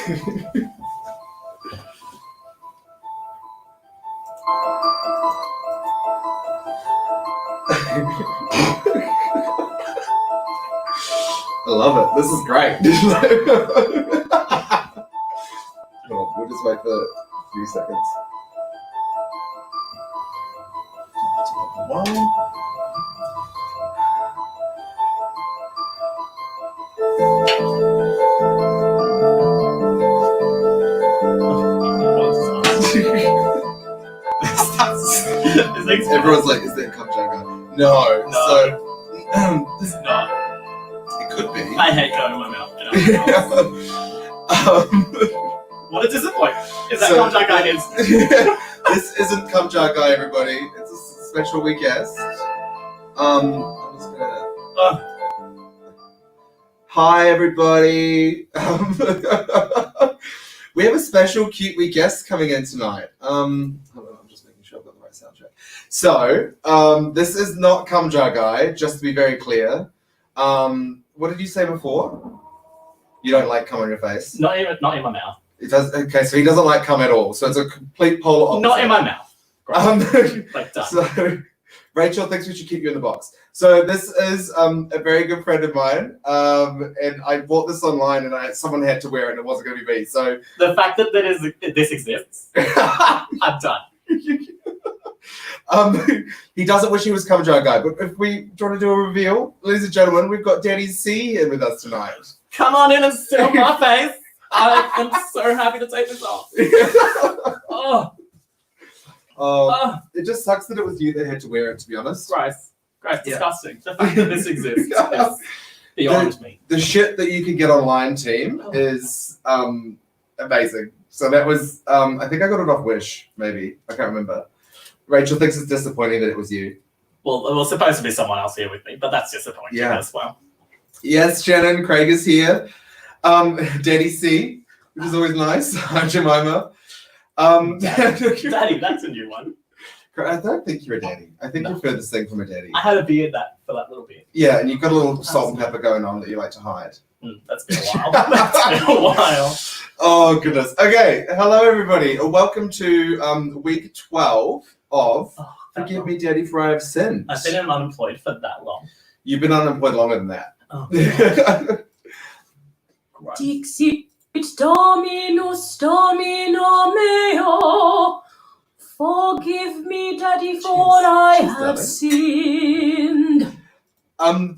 I love it. This is great. Oh, we'll just wait for a few seconds. One. Everyone's like, is that cum jagger? No. So, It's not. it could be. I hate going in my mouth. What a disappointment. Is that cum jagger is? This isn't cum jagger, everybody. It's a special week guest. I'm just gonna. Hi, everybody. We have a special cute wee guest coming in tonight. Hold on, I'm just making sure I've got the right soundtrack. So, this is not cum jar guy, just to be very clear. What did you say before? You don't like cum on your face? Not in my mouth. It does. Okay, so he doesn't like cum at all. So it's a complete polar opposite. Not in my mouth. Like done. So, Rachel thinks we should keep you in the box. So this is a very good friend of mine, and I bought this online, and someone had to wear it, and it wasn't going to be me. So the fact that this exists, I'm done. He doesn't wish he was cum jar guy, but if do you want to do a reveal, ladies and gentlemen, we've got Daddy C here with us tonight. Come on in and sit on my face. I am so happy to take this off. It just sucks that it was you that had to wear it, to be honest. Gross, disgusting. The fact that this exists is beyond me. The shit that you can get online, team, is amazing. So that was, I think I got it off Wish, maybe. I can't remember. Rachel thinks it's disappointing that it was you. Well, it was supposed to be someone else here with me, but that's disappointing as well. Yes, Shannon, Craig is here. Daddy C, which is always nice. Hi, Jemima. Daddy, that's a new one. I don't think you're a daddy. I think you're furthest thing from a daddy. I had a beard for that little bit. Yeah, and you've got a little salt and pepper going on that you like to hide. That's been a while. That's been a while. Oh, goodness. Okay, hello, everybody. Welcome to week 12 of Forgive Me, Daddy, for I Have Sinned. I've been unemployed for that long. You've been unemployed longer than that. Oh, Dixit Dominus Domino meo, forgive me, Daddy, for I have sinned.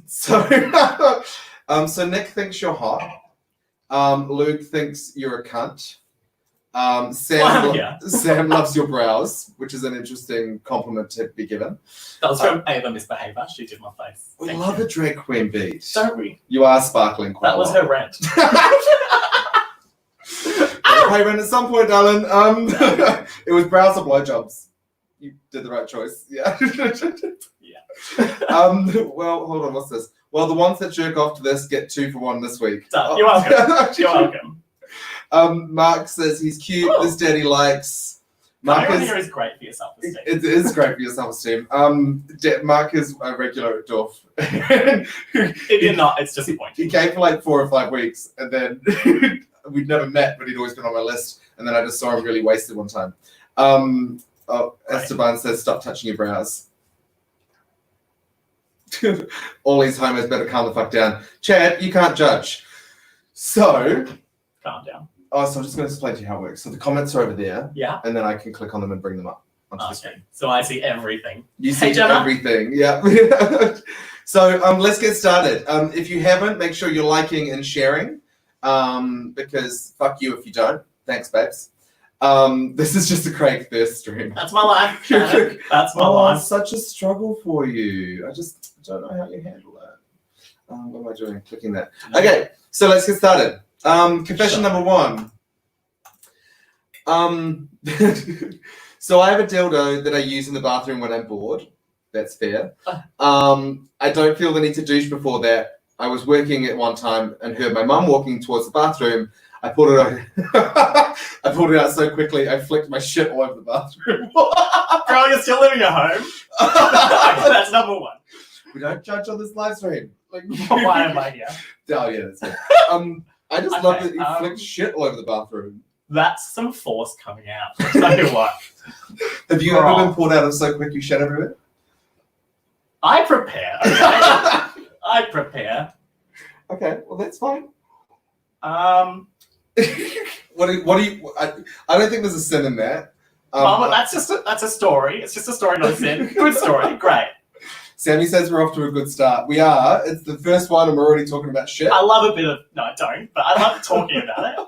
So Nick thinks you're hot. Luke thinks you're a cunt. Sam loves your brows, which is an interesting compliment to be given. That was from Ava Misbehavior. She did my face. We love a drag queen beat. Don't we? You are sparkling quite That was her rant. Hey, Ren, at some point, darling, it was brows or blowjobs. You did the right choice. Yeah. Yeah. Well, hold on. What's this? Well, the ones that jerk off to this get 2 for 1 this week. You're welcome. You're welcome. Mark says he's cute. This daddy likes. Mark is great for your self-esteem. It is great for your self-esteem. Mark is a regular dwarf. If you're not, it's disappointing. He came for like 4 or 5 weeks, and then we'd never met, but he'd always been on my list. And then I just saw him really wasted one time. Esteban says, "Stop touching your brows." All these homos better calm the fuck down. Chad, you can't judge. So, calm down. So I'm just going to explain to you how it works. So the comments are over there. Yeah. And then I can click on them and bring them up onto the screen. So I see everything. You see everything. Yeah. So let's get started. If you haven't, make sure you're liking and sharing. Because fuck you if you don't. Thanks, babes. This is just a Craig Thirst stream. That's my life. That's my life. It's such a struggle for you. I just don't know how you handle that. What am I doing? Clicking that. Okay, so let's get started. Confession number 1. So I have a dildo that I use in the bathroom when I'm bored. That's fair. I don't feel the need to douche before that. I was working at one time and heard my mum walking towards the bathroom. I pulled it out. I pulled it out so quickly, I flicked my shit all over the bathroom. Girl, you're still living at home. That's number 1. We don't judge on this live stream. Why am I here? Oh yeah, that's it. I just Okay, love that you flicked shit all over the bathroom. That's some force coming out. I'll tell you what. Have you ever been pulled out of so quick you shat everywhere? I prepare. Okay? I prepare. Okay, well that's fine. Well, What do you? I don't think there's a sin in that. but that's a story. It's just a story, not a sin. Good story. Great. Sammy says we're off to a good start. We are. It's the first one, and we're already talking about shit. I love a bit of. No, I don't. But I love talking about it.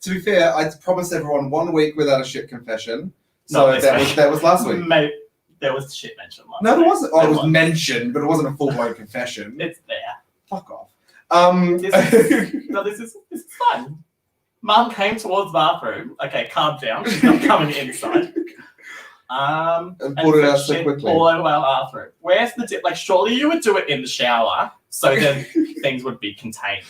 To be fair, I promised everyone 1 week without a shit confession. Not So this week. that was last week. Mate, there was shit mentioned last No, there week. wasn't. Oh, it was There mentioned, but it wasn't a full blown confession. It's there. Fuck off. This is fun. Mum came towards the bathroom. Okay, calm down. She's not coming inside. And pulled it out so shit quickly. all over our bathroom. Where's the like? Surely you would do it in the shower, so then things would be contained.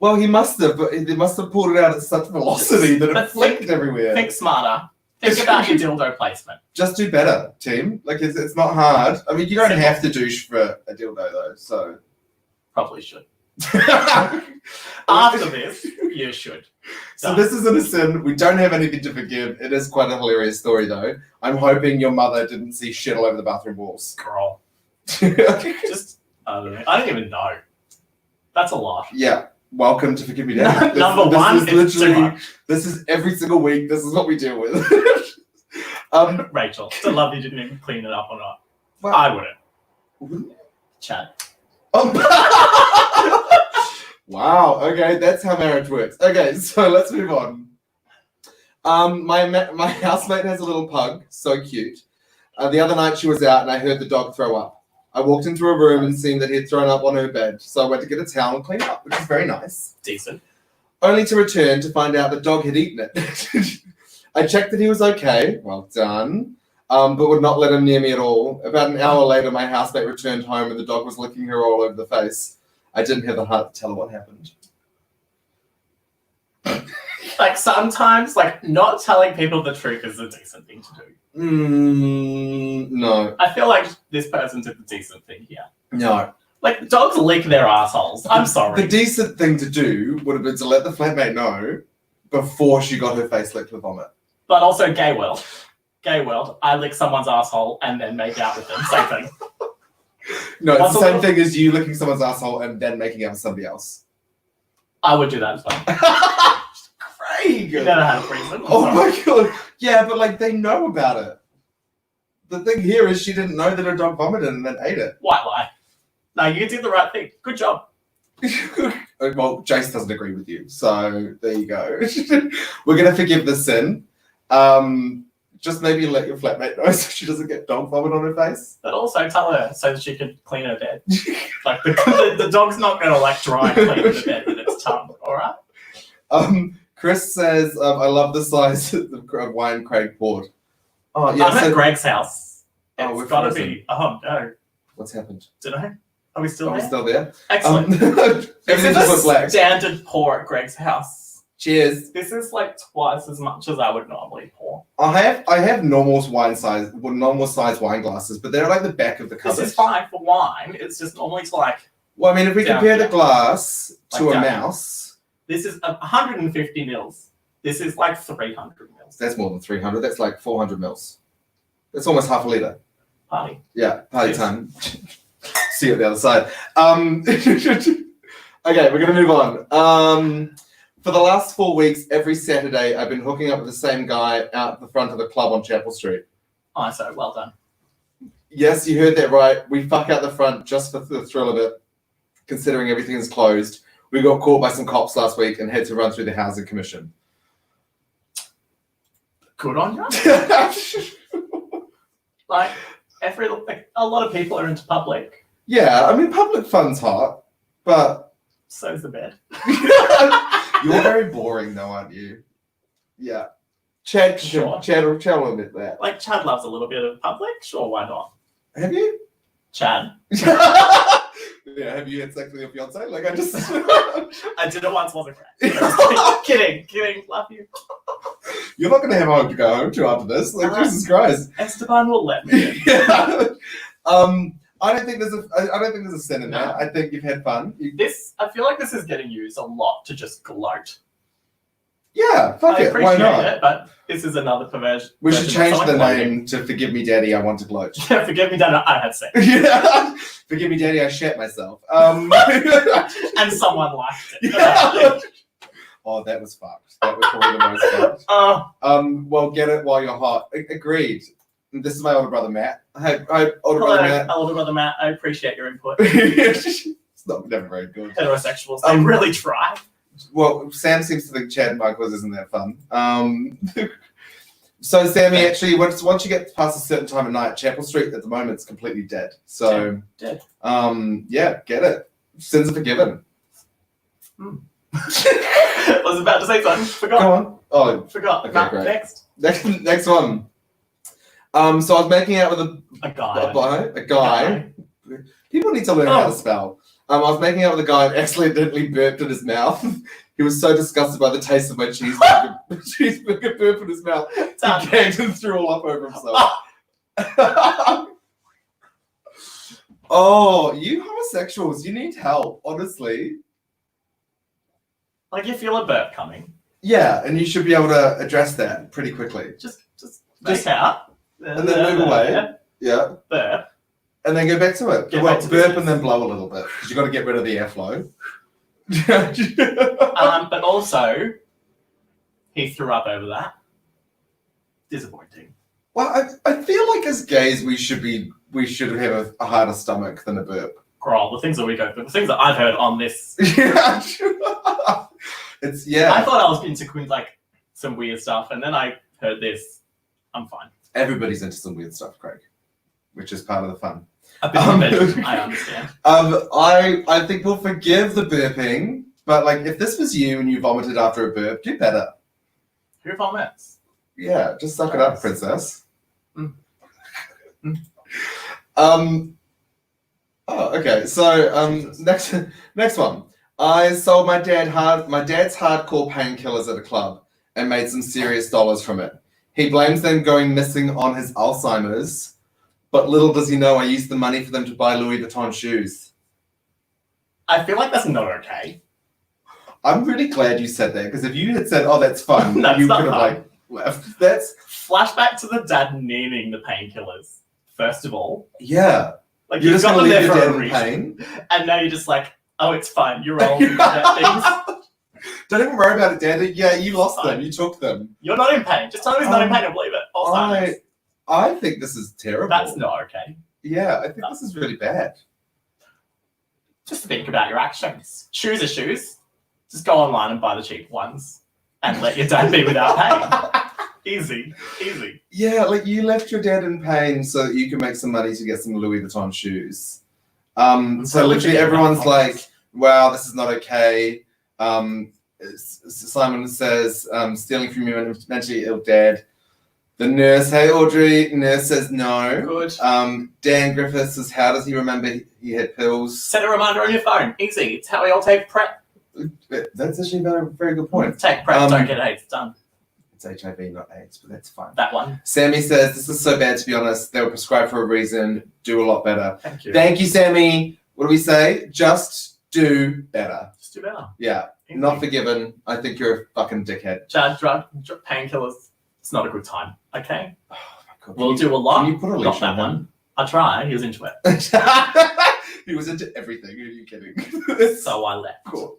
Well, he must have, but he must have pulled it out at such velocity that But it flicked everywhere. Think smarter. Think about your dildo placement. Just do better, team. Like it's not hard. I mean, you don't Simple. have to douche for a dildo though. So Probably should. After this, you should. So this isn't a sin. We don't have anything to forgive. It is quite a hilarious story, though. I'm hoping your mother didn't see shit all over the bathroom walls. Girl. Just I don't even know. That's a lot. Yeah. Welcome to Forgive Me Dad. Number one, is it's too literally. much. This is every single week. This is what we deal with. Rachel, still love you didn't even clean it up or not. Well, I wouldn't. wouldn't- Chad. Oh. Wow. Okay, that's how marriage works. Okay, so let's move on. My housemate has a little pug, so cute. The other night she was out and I heard the dog throw up. I walked into her room and seen that he'd thrown up on her bed, so I went to get a towel and clean up, which is very nice. Decent. Only to return to find out the dog had eaten it. I checked that he was okay. Well done. But would not let him near me at all. About an hour later, my housemate returned home and the dog was licking her all over the face. I didn't have the heart to tell her what happened. Like sometimes, like not telling people the truth is a decent thing to do. No. I feel like this person did the decent thing here. No. Like dogs lick their assholes. I'm sorry. The decent thing to do would have been to let the flatmate know before she got her face licked with vomit. But also gay world. Gay world. I lick someone's asshole and then make out with them. Same thing. No, it's What's the the same little- thing as you licking someone's asshole and then making out with somebody else. I would do that as well. Craig! You never had a reason. Oh my god. Yeah, but like they know about it. The thing here is she didn't know that her dog vomited and then ate it. White lie. No, you did the right thing. Good job. Well, Jace doesn't agree with you, so there you go. We're gonna forgive the sin. Just maybe let your flatmate know so she doesn't get dog vomit on her face. But also tell her so that she can clean her bed. Like the dog's not gonna like dry clean the bed with its tongue, alright? Chris says, I love the size of wine Craig poured. Oh yeah, I'm at so Greg's house. Oh, we're It's gotta frozen. be. Oh no. what's happened? Did I? Are we still Are we there? still there? Excellent. Everything This is just a went black. standard pour at Greg's house. Cheers. This is like twice as much as I would normally pour. I have normal size wine glasses, but they're like the back of the cupboard. This is fine for wine. It's just normally to like. Well, I mean, if we Down compare here. the glass to Like a down here. mouse, This is 150 mils. This is like 300 mils. that's more than 300. That's like 400 mils. That's almost half a litre. Party. Yeah, party Yes. time. See you at the other side. Okay, we're going to move on. For the last 4 weeks, every Saturday, I've been hooking up with the same guy out the front of the club on Chapel Street. Oh, so well done. Yes, you heard that right. We fuck out the front just for the thrill of it, considering everything is closed. We got caught by some cops last week and had to run through the housing commission. Good on you. Like a lot of people are into public. Yeah, I mean, public fun's hot, but So's the bed. you're very boring though, aren't you? Yeah. Chad Sure. will admit that. Like Chad loves a little bit of public. Sure, why not? Have you? Chad. Yeah, have you had sex with your fiance? Like, I just... I did it once, wasn't great. Kidding. Love you. You're not going to have a home to go home to after this. Like, Jesus Christ. Esteban will let me. Yeah. I don't think there's a sin in No. that. I think you've had fun. I feel like this is getting used a lot to just gloat. Yeah, fuck I it. Why appreciate not? it, but this is another perversion. We should change the gloating. name to Forgive Me Daddy, I Want to Gloat. Yeah, forgive me, Dad. I had sex, Yeah. Forgive me Daddy, I shat myself. and someone liked it. Yeah. Oh, that was fucked. That was probably the most fucked. Oh, Well, get it while you're hot. Agreed. This is my older brother, Matt. Hi, older brother, hello, Matt. older brother Matt. I appreciate your input. It's never very good. Heterosexuals, they really try. Well, Sam seems to think Chad and Michaels isn't that fun. So, Sammy, actually, once you get past a certain time of night, Chapel Street at the moment is completely dead. So, Dead. Yeah, get it. Sins are forgiven. I was about to say something. Forgot. Go on. Oh, Forgot. Okay, Matt, great. next. next one. So I was making out with A guy. a guy. People need to learn how Oh. to spell. I was making out with a guy and accidentally burped in his mouth. He was so disgusted by the taste of my cheeseburger burp in his mouth. Done. He gagged and threw all up over himself. Oh, you homosexuals, you need help, honestly. Like you feel a burp coming. Yeah, and you should be able to address that pretty quickly. Just make out. And then move away. Yeah. Burp. And then go back to it. Get Well, back to burp business. and then blow a little bit because you got to get rid of the airflow. But also, he threw up over that. Disappointing. Well, I feel like as gays we should have a harder stomach than a burp. Growl, the things that we go through, the things that I've heard on this. Yeah. It's I thought I was into like some weird stuff, and then I heard this. I'm fine. Everybody's into some weird stuff, Craig, which is part of the fun. A bit of it, I understand. I think we'll forgive the burping, but like if this was you and you vomited after a burp, do better. Who vomits? Yeah, just suck it up, Nice. princess. Mm. Oh, okay. So next one. I sold my dad's hardcore painkillers at a club and made some serious dollars from it. He blames them going missing on his Alzheimer's, but little does he know I used the money for them to buy Louis Vuitton shoes. I feel like that's not okay. I'm really glad you said that because if you had said, "Oh, that's fun," That's you not could have fun. like left. That's Flashback to the dad needing the painkillers. First of all, yeah. like You're you've just got gonna them leave there your for dad a in reason, pain. and now you're just like, oh, it's fine. You're old. You forget things. Don't even worry about it, Dad. Yeah, you lost Fine. them. You took them. You're not in pain. Just tell him he's not in pain and believe it. Alzheimer's. I think this is terrible. That's not okay. Yeah, I think this is really bad. Just think about your actions. Shoes are shoes. Just go online and buy the cheap ones and let your dad be without pain. Easy. Yeah, like you left your dad in pain so that you could make some money to get some Louis Vuitton shoes. So literally everyone's like, wow, this is not okay. Simon says, stealing from your mentally ill dad. The nurse, hey Audrey, nurse says no. Good. Dan Griffiths says, how does he remember he had pills? Set a reminder on your phone. Easy. It's how we all take PrEP. That's actually a very good point. Take PrEP, don't get AIDS. Done. It's HIV, not AIDS, but that's fine. That one. Sammy says, this is so bad to be honest. They were prescribed for a reason. Do a lot better. Thank you. Thank you, Sammy. What do we say? Just do better. Just do better. Yeah. Easy. Not forgiven. I think you're a fucking dickhead. Drug painkillers. It's not a good time. Okay? Oh my God. We'll do a lot. Can you put a Not leash that on one. I try. He was into it. him? He was into everything. Are you kidding? So I left. Cool.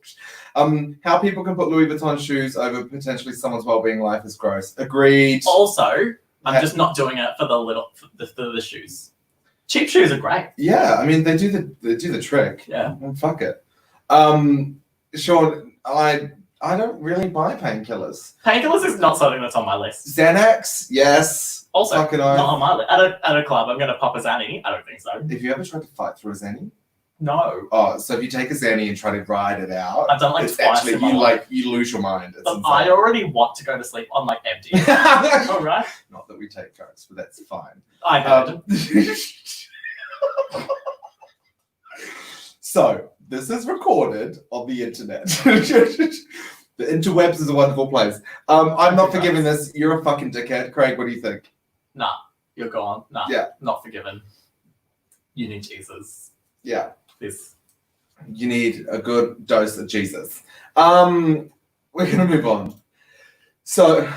How people can put Louis Vuitton shoes over potentially someone's well-being life is gross. Agreed. Also, I'm Yeah. just not doing it for the shoes. Cheap shoes are great. Yeah, I mean they do the trick. Yeah. Well, fuck it. Sean, I don't really buy painkillers. Painkillers is not something that's on my list. Xanax, yes. Also, Fucking not oath. on my list. At a club, I'm going to pop a Xanny. I don't think so. Have you ever tried to fight through a Xanny? No. Oh, so if you take a Xanny and try to ride it out, I've done like it's twice actually in my life. you lose your mind. It's But insane. I already want to go to sleep on like empty. All right. Not that we take drugs, but that's fine. I heard. So this is recorded on the internet. The interwebs is a wonderful place. I'm not forgiving this. You're a fucking dickhead, Craig. What do you think? Nah, you're gone. Nah. Yeah. Not forgiven. You need Jesus. Yeah. This. You need a good dose of Jesus. We're gonna move on. So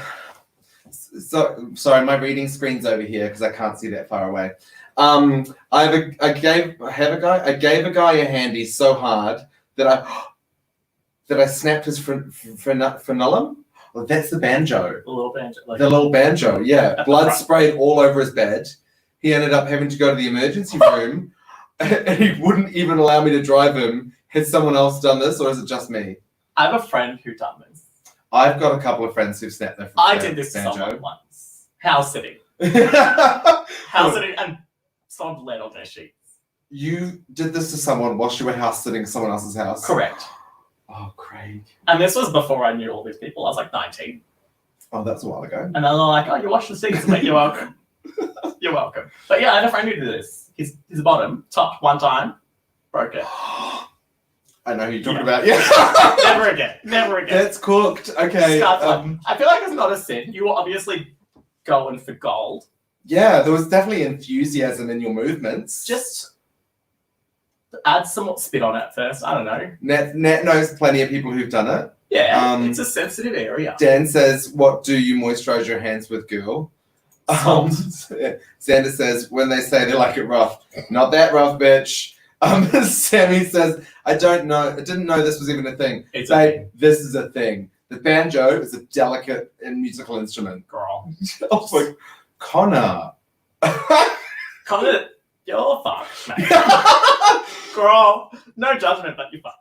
sorry, my reading screen's over here because I can't see that far away. I gave a guy a handy so hard that I snapped his frenulum. Well, that's the banjo. The little banjo. The little banjo, yeah. the Blood front. sprayed all over his bed. He ended up having to go to the emergency room, and he wouldn't even allow me to drive him. Has someone else done this, or is it just me? I have a friend who done this. I've got a couple of friends who've snapped their I did this to banjo. someone once. House sitting. House sitting, and someone bled on their sheets. You did this to someone whilst you were house sitting at someone else's house? Correct. Oh, Craig. And this was before I knew all these people. I was like 19. Oh, that's a while ago. And they're like, oh, you wash the seats. I'm like, you're welcome. You're welcome. But yeah, I had a friend who did this. His bottom topped one time, broke it. I know who you're talking Yeah. about. Yeah. Never again. Never again. That's cooked. Okay. I feel like it's not a sin. You were obviously going for gold. Yeah, there was definitely enthusiasm in your movements. Just add some spit on it first. I don't know. Nat knows plenty of people who've done it. Yeah, it's a sensitive area. Dan says, "What do you moisturize your hands with, girl?" Xander says, "When they say they like it rough, not that rough, bitch." Sammy says, "I don't know. I didn't know this was even a thing." It's Babe, this is a thing. The banjo is a delicate and musical instrument. Girl. I was like, Connor. Connor, you're fucked, mate. Girl, no judgment, but you're fucked.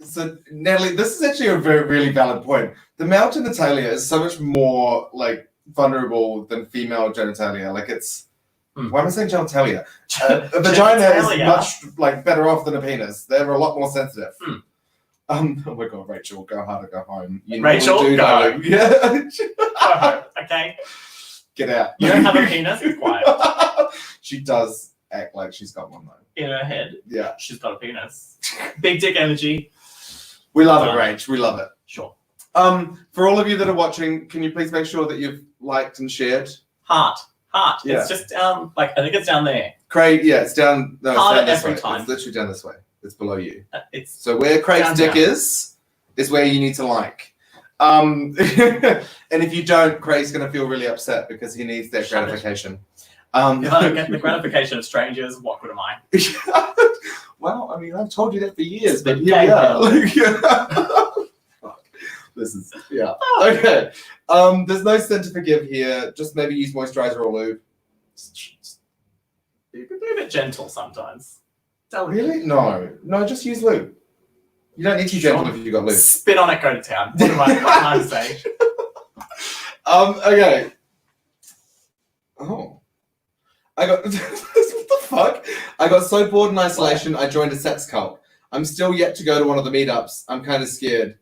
So, Natalie, this is actually a really valid point. The male genitalia is so much more like vulnerable than female genitalia. Like it's why am I saying genitalia? A vagina is Genitalia. much like better off than a penis. They're a lot more sensitive. Oh my god, Rachel, go hard or go home. You Rachel, really do go know. home. Yeah. Go home, okay? Get out. You don't have a penis? Be quiet. She does act like she's got one though. In her head, Yeah. she's got a penis. Big dick energy. We love it, Rach. We love it. Sure. For all of you that are watching, can you please make sure that you've liked and shared? Heart. Yeah. It's just down, I think it's down there. Craig, yeah, it's down. No, it's Harder down this every way. time. It's literally down this way. It's below you. It's So where Craig's Down, dick down. is where you need to like. And if you don't, Craig's going to feel really upset because he needs that Shut it. gratification. if I don't get the gratification of strangers, what good am I? Well, I mean, I've told you that for years, but The here we gay are. hell. Fuck. This is, yeah. Okay. There's no sin to forgive here. Just maybe use moisturizer or lube. Be a bit gentle sometimes. Really? No, just use lube. You don't need to be gentle if you've got lube. Spit on it, go to town. What am I to say? Okay. Oh. I got what the fuck? I got so bored in isolation I joined a sex cult. I'm still yet to go to one of the meetups. I'm kind of scared.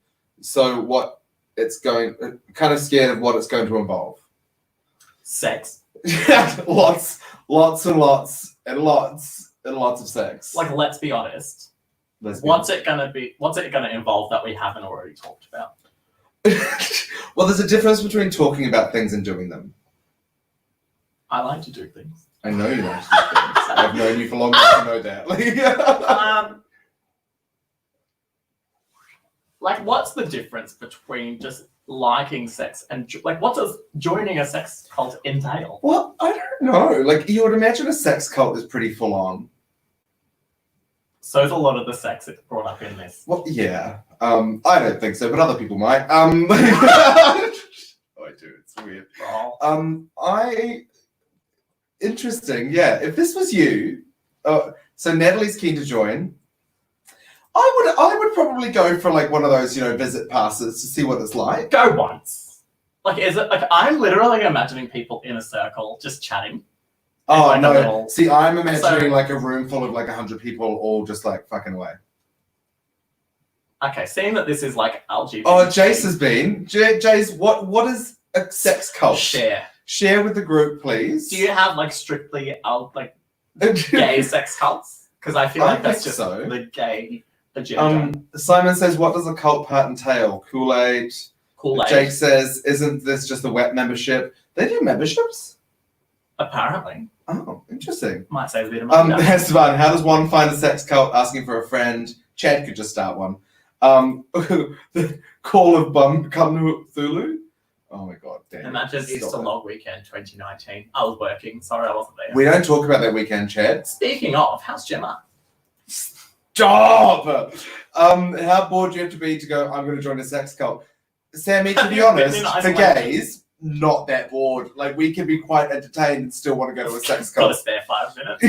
Kind of scared of what it's going to involve. Sex. lots and lots of sex. Like, let's be honest. Lesbian. What's it gonna involve that we haven't already talked about? Well, there's a difference between talking about things and doing them. I like to do things. I know you like to do things. I've known you for long enough to know that. Like, what's the difference between just liking sex and what does joining a sex cult entail? Well, I don't know. Like, you would imagine a sex cult is pretty full on. So is a lot of the sex that's brought up in this. Well, yeah. I don't think so, but other people might. I do. It's weird. Interesting. Yeah. If this was you, so Natalie's keen to join. I would probably go for like one of those, visit passes to see what it's like. Go once. Like, is it like I'm literally imagining people in a circle just chatting. Oh like a no! little- See, I'm imagining like a room full of like 100 people all just like fucking away. Okay, seeing that this is like LGBT. Oh, Jace has been. Jace, what is a sex cult? Share with the group, please. Do you have like strictly gay sex cults? Because I feel like that's think just so. the gay agenda. Simon says, "What does a cult part entail?" Kool-Aid. Kool-Aid. Jake says, "Isn't this just a wet membership?" They do memberships. Apparently. Oh, interesting. Might save a bit of money. now. Esteban, how does one find a sex cult asking for a friend? Chad could just start one. The Call of Cthulhu? Oh my god, damn. Imagine Stop Easter it. Log Weekend 2019. I was working. Sorry, I wasn't there. We don't talk about that weekend, Chad. Speaking of, how's Gemma? Stop! How bored do you have to be to go, I'm going to join a sex cult? Sammy, to be honest, You're not for isolated. gays, not that bored. Like, we can be quite entertained and still want to go to a sex Got a cult. spare 5 minutes.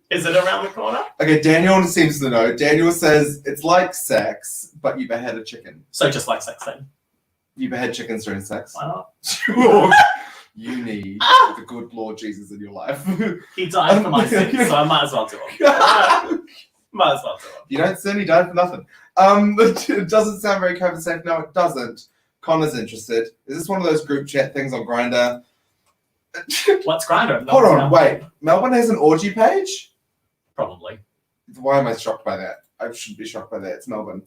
Is it around the corner? Okay, Daniel seems to know. Daniel says it's like sex, but you behead a chicken. So just like sex then. You behead chickens during sex. Why not? You need Ah! the good Lord Jesus in your life. He died for my sins, so I might as well do it. Might as well do it. You don't sin, he died for nothing. It doesn't sound very COVID safe. No, it doesn't. Connor's interested. Is this one of those group chat things on Grindr? What's Grindr? Hold on, wait. Melbourne has an orgy page? Probably. Why am I shocked by that? I shouldn't be shocked by that. It's Melbourne.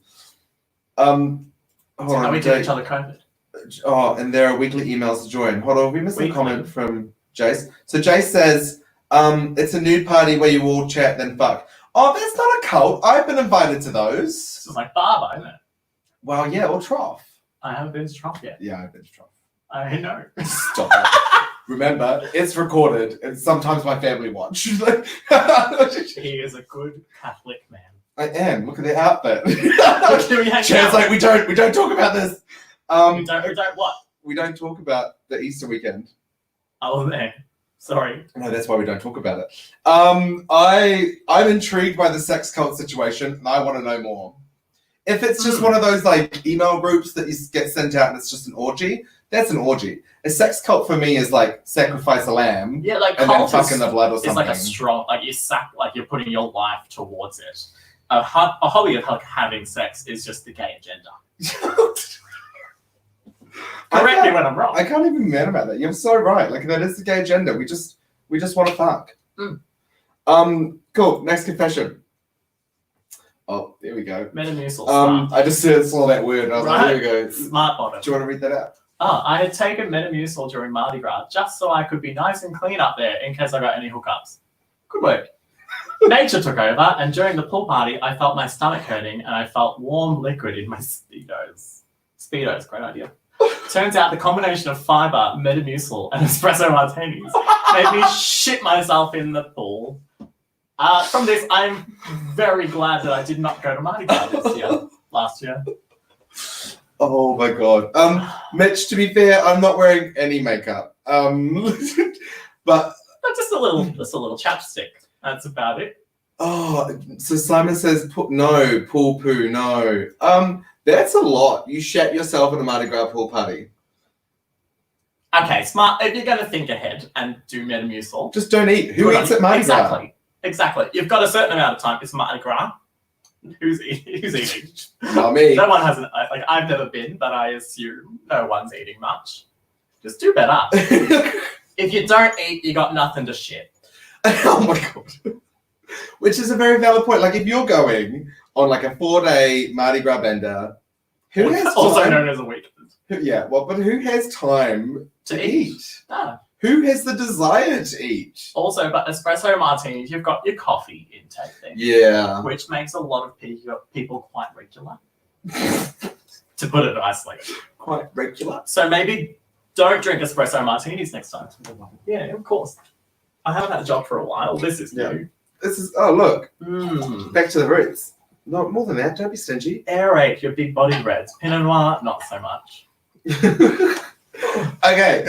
Hold So how on. we give each other COVID. Oh, and there are weekly emails to join. Hold on, we missed a Weekly. comment from Jace. So Jace says, it's a nude party where you all chat then fuck. Oh, that's not a cult. I've been invited to those. This is like Barber, isn't it? Well, yeah, or Trough. I haven't been to Trump yet. Yeah, I've been to Trough. I know. Stop it. Remember, it's recorded, and sometimes my family watch. He is a good Catholic man. I am. Look at the outfit. Do we hang Chad's out? like, we don't talk about this. We don't what? We don't talk about the Easter weekend. I wasn't there. Sorry. No, that's why we don't talk about it. I'm intrigued by the sex cult situation, and I want to know more. If it's just one of those like email groups that you get sent out and it's just an orgy, that's an orgy. A sex cult for me is like sacrifice a lamb Yeah, like and then cult fuck in the blood or is something. like a strong, like you're putting your life towards it. A hobby of like having sex is just the gay agenda. Correct me when I'm wrong. I can't even be mad about that. You're so right. Like that is the gay agenda. We just want to fuck. Cool. Next confession. Oh, there we go. Metamucil. Smart. I just saw that word and I was like, Right. there we go. Smart bottom. Do you want to read that out? I had taken Metamucil during Mardi Gras just so I could be nice and clean up there in case I got any hookups. Good work. Nature took over, and during the pool party, I felt my stomach hurting and I felt warm liquid in my Speedos. Speedos, great idea. Turns out the combination of fiber, Metamucil, and espresso martinis made me shit myself in the pool. From this, I'm very glad that I did not go to Mardi Gras last year. Oh my god. Mitch, to be fair, I'm not wearing any makeup. But Just a little chapstick. That's about it. so Simon says no, pool poo, no. That's a lot. You shat yourself at a Mardi Gras pool party. Okay, smart. If you're going to think ahead and do Metamucil, Just don't eat. Who good eats on at you. Mardi Gras? Exactly. You've got a certain amount of time. It's Mardi Gras. Who's eating? Not me. No one hasn't. Like I've never been, but I assume no one's eating much. Just do better. If you don't eat, you got nothing to shit. Oh my god. Which is a very valid point. Like if you're going on like a 4-day Mardi Gras bender, who has Also time? known as a weekend. Yeah, well, but who has time to eat? Ah. Who has the desire to eat? Also, but espresso martinis, you've got your coffee intake thing, Yeah. which makes a lot of people quite regular. To put it nicely. Quite regular. So maybe don't drink espresso martinis next time. Yeah, of course. I haven't had a job for a while. This is new. This is, oh, look. Mm. Back to the roots. No, more than that. Don't be stingy. Aerate your big body reds. Pinot Noir, not so much. Okay.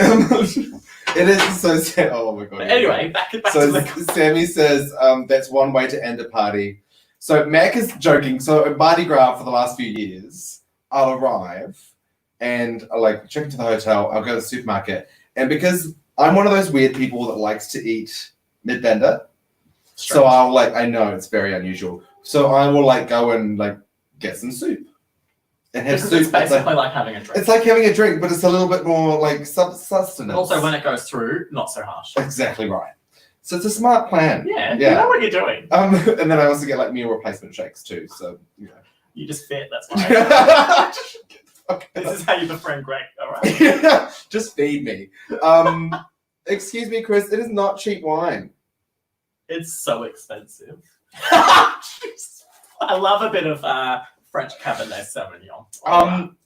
It is so sad. Oh my god. But anyway, back So to the... Sammy says that's one way to end a party. So Mac is joking. So at Mardi Gras for the last few years, I'll arrive and I'll like check into the hotel. I'll go to the supermarket, and because I'm one of those weird people that likes to eat mid-bender, so I'll like I know it's very unusual. So I will like go and like get some soup and have Because soup. it's basically like having a drink. It's like having a drink, but it's a little bit more like sustenance. Also, when it goes through, not so harsh. Exactly right. So it's a smart plan. Yeah, Yeah. you know what you're doing. And then I also get like meal replacement shakes too. So you know. You just fit, that's why. Okay. This is how you befriend Greg, alright? Just feed me. Excuse me, Chris, it is not cheap wine. It's so expensive. I love a bit of French Cabernet Sauvignon.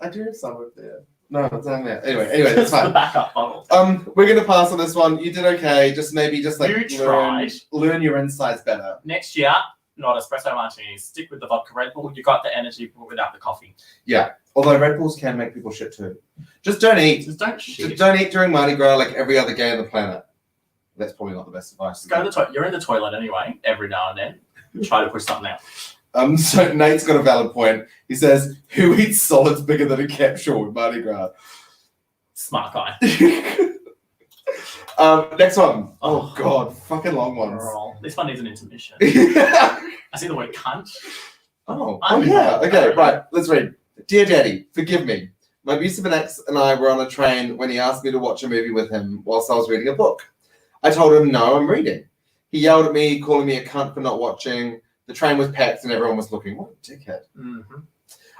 I do have some of there. No, it's not there. Anyway, that's It's the fine. backup bottle. We're gonna pass on this one. You did okay. Just like You tried. learn your insides better. Next year, not espresso martinis. Stick with the vodka Red Bull. You got the energy without the coffee. Although Red Bulls can make people shit too. Just don't eat. Just don't Just shit. don't eat during Mardi Gras like every other gay on the planet. That's probably not the best advice. Go to the toilet. You're in the toilet anyway, every now and then. Try to push something out. So Nate's got a valid point. He says, "Who eats solids bigger than a capsule with Mardi Gras?" Smart guy. Next one. Oh God, fucking long ones. This one needs an intermission. oh I see the word cunt. yeah. Okay, right. Let's read. Dear Daddy, forgive me. My abusive ex and I were on a train when he asked me to watch a movie with him whilst I was reading a book. I told him no, I'm reading. He yelled at me, calling me a cunt for not watching. The train was packed and everyone was looking. What a dickhead. Mm-hmm.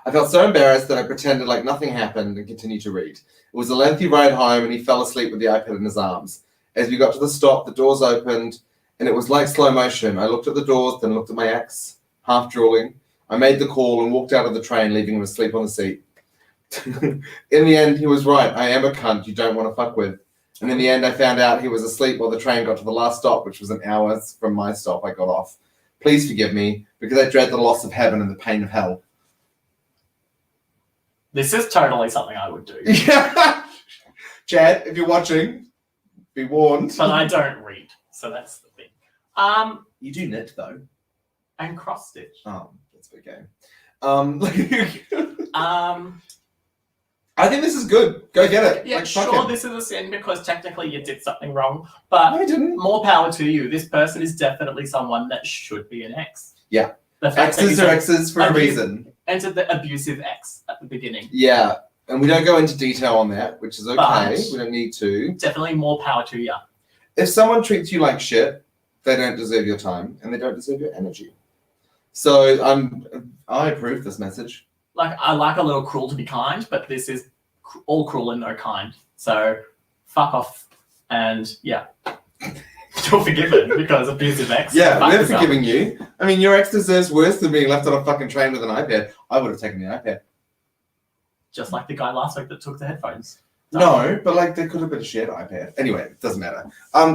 I felt so embarrassed that I pretended like nothing happened and continued to read. It was a lengthy ride home and he fell asleep with the iPad in his arms. As we got to the stop, the doors opened and it was like slow motion. I looked at the doors, then looked at my ex, half drooling. I made the call and walked out of the train, leaving him asleep on the seat. In the end, he was right. I am a cunt you don't want to fuck with. And in the end, I found out he was asleep while the train got to the last stop, which was an hour from my stop I got off. Please forgive me, because I dread the loss of heaven and the pain of hell. This is totally something I would do. Chad, if you're watching, be warned. But I don't read, so that's the thing. You do knit, though. And cross stitch. Oh, that's okay. Um, I think this is good. Go get it. yeah, Like, fuck sure, it. this is a sin because technically you did something wrong, but I didn't. more power to you. This person is definitely someone that should be an ex. Yeah. The fact that Exes you are exes for a Abu- reason. entered the abusive ex at the beginning. Yeah. And we don't go into detail on that, which is okay. But- we don't need to. Definitely more power to you. If someone treats you like shit, they don't deserve your time and they don't deserve your energy. So I approve this message. Like, I like a little cruel to be kind, but this is all cruel and no kind. So, fuck off. And yeah, you're forgiven because abusive ex. Yeah, Fuck we're yourself. forgiving you. I mean, your ex deserves worse than being left on a fucking train with an iPad. I would have taken the iPad. Just like the guy last week that took the headphones. No, but like there could have been a shared iPad. Anyway, it doesn't matter.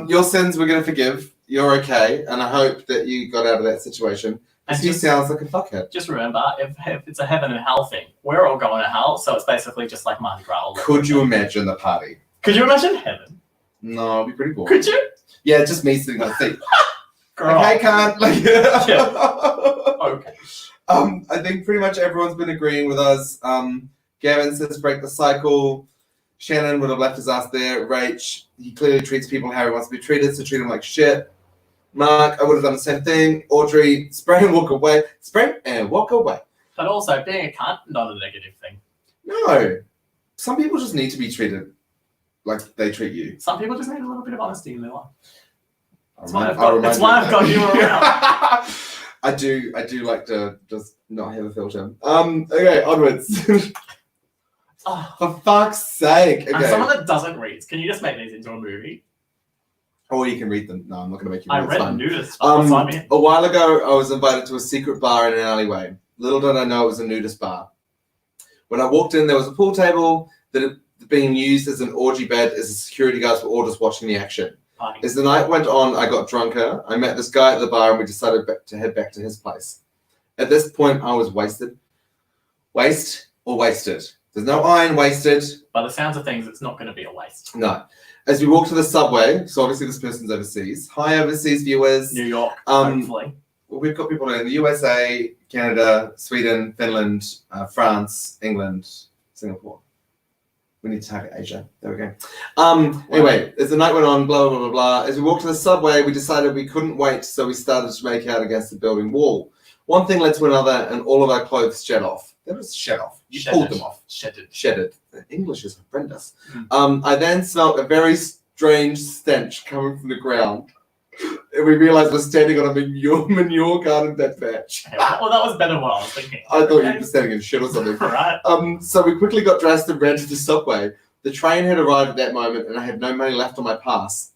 Your sins we're gonna forgive. You're okay, and I hope that you got out of that situation. And He just, sounds like a fuckhead. just remember, if it's a heaven and hell thing, we're all going to hell, so it's basically just like Mardi Gras. all over Could you again. imagine the party? Could you imagine heaven? No, it'd be pretty cool. Could you? Yeah, just me sitting on a seat. Girl. Okay, can't. Like, Okay. I think pretty much everyone's been agreeing with us. Gavin says break the cycle. Shannon would have left his ass there. Rach, he clearly treats people how he wants to be treated, so treat him like shit. Mark, I would have done the same thing. Audrey, spray and walk away. Spray and walk away. But also, being a cunt, not a negative thing. No. Some people just need to be treated like they treat you. Some people just need a little bit of honesty in their life. That's why I've got you around. I do like to just not have a filter. Okay, onwards. Oh, For fuck's sake. I'm Okay. someone that doesn't read. Can you just make these into a movie? Or you can read them. No, I'm not going to make you I read read them. nudist. Sign me in. A while ago, I was invited to a secret bar in an alleyway. Little did I know it was a nudist bar. When I walked in, there was a pool table that had been used as an orgy bed as the security guards were all just watching the action. Party. As the night went on, I got drunker. I met this guy at the bar and we decided to head back to his place. At this point, I was wasted. Waste or wasted? There's no iron wasted. By the sounds of things, it's not going to be a waste. No. As we walked to the subway, so obviously this person's overseas. Hi, overseas viewers. New York, Um, hopefully. Well, we've got people in the USA, Canada, Sweden, Finland, France, England, Singapore. We need to target Asia. There we go. Anyway, as the night went on, blah, blah, blah, blah. As we walked to the subway, we decided we couldn't wait, so we started to make out against the building wall. One thing led to another, and all of our clothes shed off. They was shed off. You pulled them off. Shedded. English is horrendous. I then smelt a very strange stench coming from the ground. And we realised we're standing on a manure garden bed patch. Okay, well, that was better than what I was thinking. I thought you were standing in shit or something. Right. So we quickly got dressed and ran to the subway. The train had arrived at that moment and I had no money left on my pass.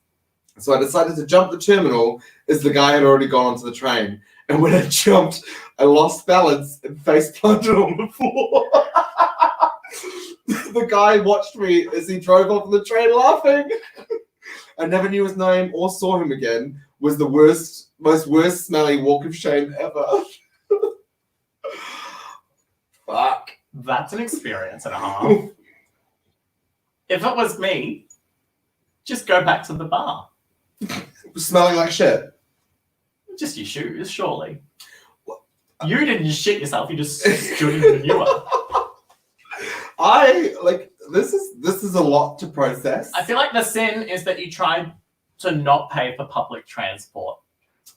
So I decided to jump the terminal as the guy had already gone onto the train. And when I jumped, I lost balance and face planted on the floor. The guy watched me as he drove off the train laughing. I never knew his name or saw him again. Was the worst smelly walk of shame ever. Fuck. That's an experience and a half. If it was me, just go back to the bar. Smelling like shit. Just your shoes, surely. You didn't shit yourself, you just stood in the manure. This is a lot to process. I feel like the sin is that you tried to not pay for public transport.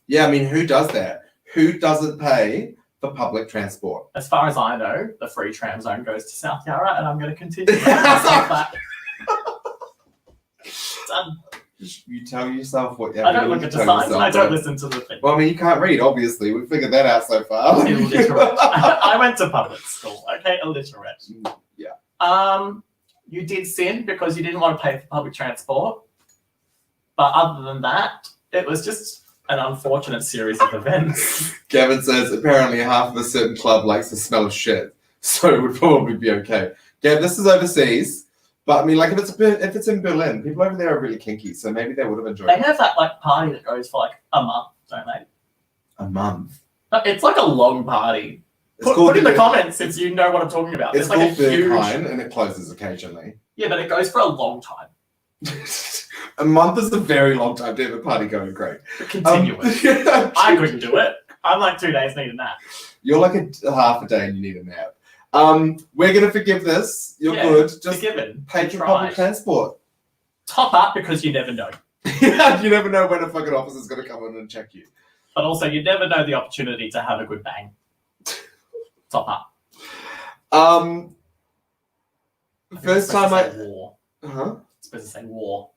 Yeah, I mean, who does that? Who doesn't pay for public transport? As far as I know, the free tram zone goes to South Yarra, and I'm going to continue to tell myself that. Done. You tell yourself what you I don't look at the signs, and I don't listen to the thing. Well, I mean, you can't read, obviously. We've figured that out so far. Illiterate. I went to public school, okay? Illiterate. Yeah. You did sin because you didn't want to pay for public transport. But other than that, it was just an unfortunate series of events. Gavin says, apparently half of a certain club likes the smell of shit, so it would probably be okay. Gav, this is overseas. But I mean, like if it's in Berlin, people over there are really kinky, so maybe they would have enjoyed They it. have that like party that goes for like a month, don't they? A month. No, it's like a long party. It's Put in the comments if you know what I'm talking about. It's like called a huge... Berghain, and it closes occasionally. Yeah, but it goes for a long time. A month is a very long time to have a party going great. Continuous. I couldn't do it. I'm like 2 days need a nap. You're like a half a day and you need a nap. We're gonna forgive this. You're good. Just forgiven. pay for public transport. Top up because you never know. You never know when a fucking officer's gonna come in and check you. But also, you never know the opportunity to have a good bang. Top up. First time war. Huh? It's supposed to say war.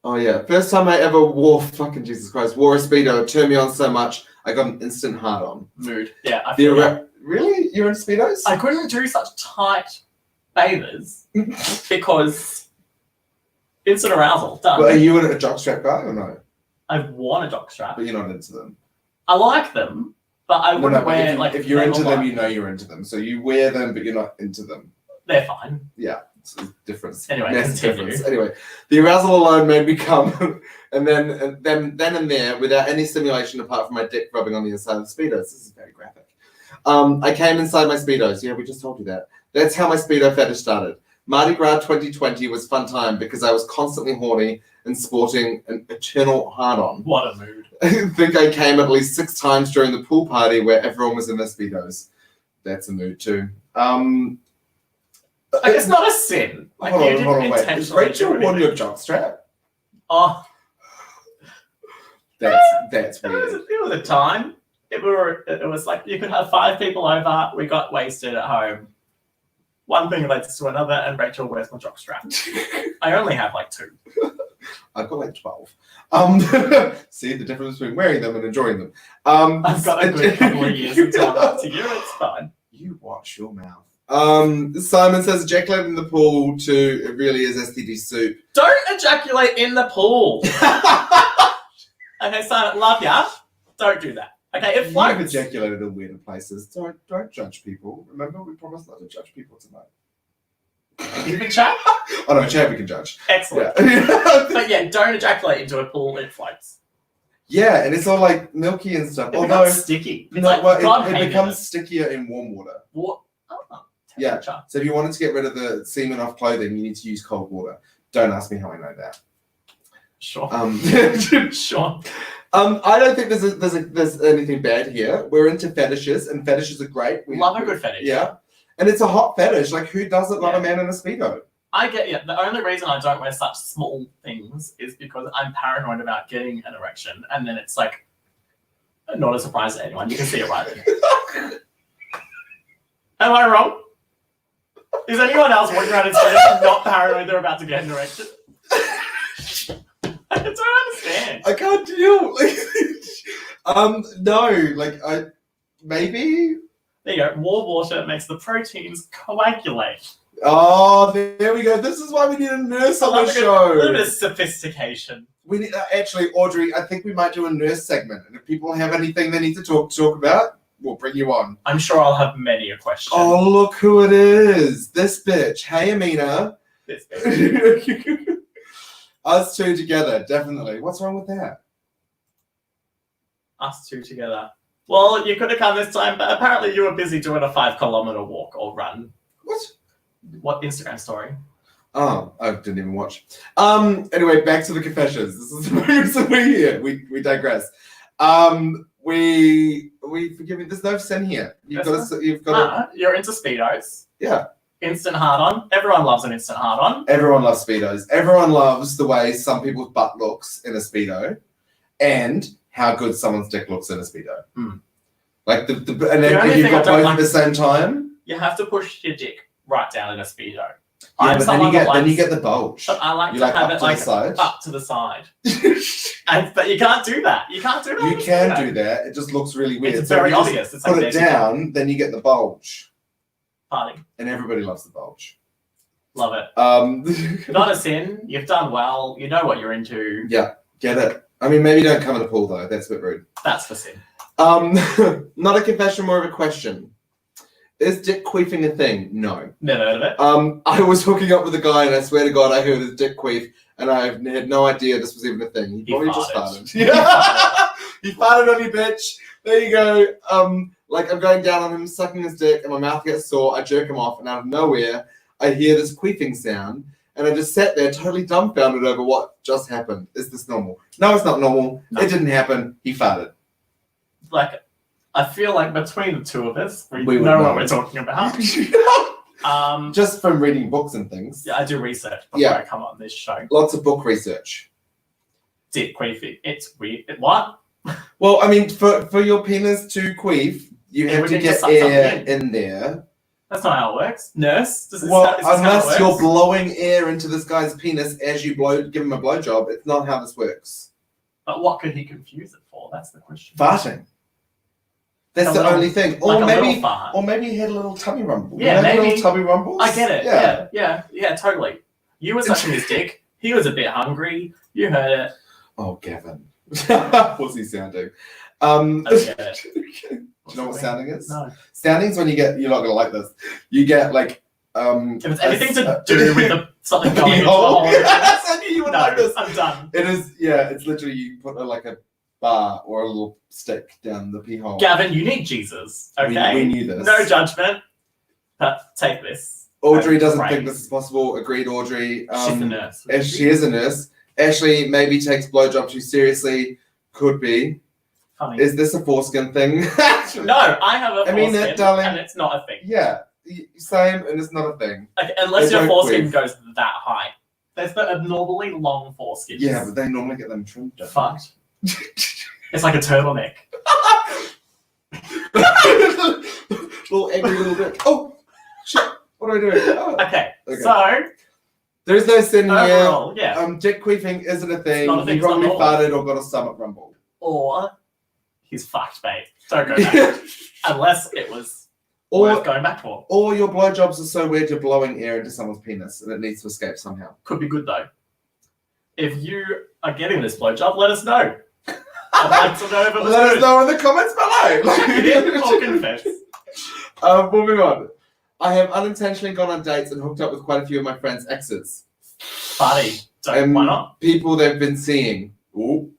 Oh yeah. First time I ever wore fucking Jesus Christ, wore a Speedo. It turned me on so much I got an instant hard on. Mood. Yeah, I feel Really? You're in Speedos? I couldn't do such tight bathers because instant arousal. Done. But are you a jockstrap guy or no? I want a jockstrap. But you're not into them. I like them, but I wouldn't wear if you're into them, you know you're into them. So you wear them, but you're not into them. They're fine. Yeah, it's a difference. Anyway, massive continue. difference. Anyway, the arousal alone made me come, and then and there, without any stimulation apart from my dick rubbing on the inside of the Speedos. This is very graphic. I came inside my Speedos. Yeah, we just told you that. That's how my Speedo fetish started. Mardi Gras 2020 was fun time because I was constantly horny and sporting an eternal hard-on. What a mood. I think I came at least 6 times during the pool party where everyone was in their Speedos. That's a mood too. Like, it's not a sin. Like, hold you on, didn't wait. Is intentionally Rachel do on anything. your jockstrap? Oh, That's it weird. was a time. It was like you could have 5 people over. We got wasted at home. One thing led to another, and Rachel wears my jockstrap. I only have like 2. I've got like 12. See the difference between wearing them and enjoying them. I've got a good couple of years until I'm up to you. It's fine. You watch your mouth. Simon says ejaculate in the pool too. It really is STD soup. Don't ejaculate in the pool. Okay, Simon, love ya. Don't do that. Okay, it You've floats. ejaculated in weird places. Don't judge people. Remember, we promised not to judge people tonight. You can chat. Oh no, Chad, we can judge. Excellent. Yeah. But yeah, don't ejaculate into a pool. It floats. Yeah, and it's all like milky and stuff. It Although becomes sticky. It's no, like well, God it hated becomes stickier in warm water. What? Oh, temperature. So if you wanted to get rid of the semen off clothing, you need to use cold water. Don't ask me how I know that. Sure. Sure. Sure. I don't think there's anything bad here. We're into fetishes, and fetishes are great. We Love a good fetish. Yeah, and it's a hot fetish. Like, who doesn't love Yeah. a man in a Speedo? I get yeah. The only reason I don't wear such small things is because I'm paranoid about getting an erection, and then it's like not a surprise to anyone. You can see it right there. Am I wrong? Is anyone else walking around in Speedos not paranoid they're about to get an erection? I don't understand. I can't deal. No, maybe. There you go. Warm water makes the proteins coagulate. Oh, there we go. This is why we need a nurse on the A little bit show. of sophistication. We need, actually, Audrey, I think we might do a nurse segment. And if people have anything they need to talk about, we'll bring you on. I'm sure I'll have many a question. Oh, look who it is. This bitch. Hey, Amina. This bit. Us two together, definitely. What's wrong with that? Us two together. Well, you could have come this time, but apparently you were busy doing a 5-kilometer walk or run. What Instagram story? Oh, I didn't even watch. Anyway, back to the confessions. This is the reason we're here. We digress. We forgive me. There's no sin here. You've got to. You're into Speedos. Yeah. Instant hard on. Everyone loves an instant hard on. Everyone loves Speedos. Everyone loves the way some people's butt looks in a Speedo, and how good someone's dick looks in a Speedo. Like and then if you've got both at the same time. You have to push your dick right down in a Speedo. Yeah, but then you get the bulge. But I like to have it like up to the side. But you can't do that. You can't do that. You can do that. It just looks really weird. It's very obvious. It's put it down, then you get the bulge. Party. And everybody loves the bulge. Love it. Not a sin. You've done well. You know what you're into. Yeah, get it. I mean, maybe don't come in the pool though. That's a bit rude. That's the sin. Not a confession, more of a question. Is dick queefing a thing? No. Never heard of it. I was hooking up with a guy, and I swear to God, I heard his dick queef, and I had no idea this was even a thing. He probably just farted. He farted on you, bitch. There you go. Like I'm going down on him, sucking his dick, and my mouth gets sore. I jerk him off, and out of nowhere, I hear this queefing sound, and I just sat there, totally dumbfounded over what just happened. Is this normal? No, it's not normal. No. It didn't happen. He farted. Like, I feel like between the two of us, we know what we're talking about. Just from reading books and things. Yeah, I do research before I come on this show. Lots of book research. Dick queefing. It's weird. What? Well, I mean, for your penis to queef, you have to get air in there. That's not how it works. Nurse? Unless you're blowing air into this guy's penis as you give him a blowjob, it's not how this works. But what could he confuse it for? That's the question. Farting. That's the only thing. Or maybe he had a little tummy rumble. Yeah, maybe. Little tummy rumbles? I get it. Yeah, totally. You were sucking his dick. He was a bit hungry. You heard it. Oh, Gavin. What's he sounding? I get it. Do you know what sounding is? No. Sounding's when you're not gonna like this. You get like if it's anything to do with something going into the hole. I knew you would like this. I'm done. It is, yeah, it's literally you put like a bar or a little stick down the pee hole. Gavin, you need Jesus. Okay. We knew this. No judgment. But take this. Audrey doesn't think this is possible. Agreed, Audrey. She's a nurse. She is a nurse. Ashley maybe takes blowjob too seriously. Could be. Funny. Is this a foreskin thing? No, I have a foreskin, darling, and it's not a thing. Yeah, same, and it's not a thing. Okay, unless your foreskin goes that high. There's the abnormally long foreskins. Yeah, but they normally get them trimmed down. Fucked. It's like a turtleneck. Little angry little bit. Oh, shit. What do I do? Oh. Okay, so... There's no sin overall, here. Yeah. Dick queefing isn't a thing. Not a thing. He probably farted or got a stomach rumble. Or he's fucked, mate. Don't go back. Unless it was worth going back for. Or your blowjobs are so weird you're blowing air into someone's penis and it needs to escape somehow. Could be good though. If you are getting this blowjob, let us know. I'd like to know if it was Let good. us know in the comments below. Check it in or confess. Moving on. I have unintentionally gone on dates and hooked up with quite a few of my friends' exes. Buddy, why not? People they've been seeing. Ooh.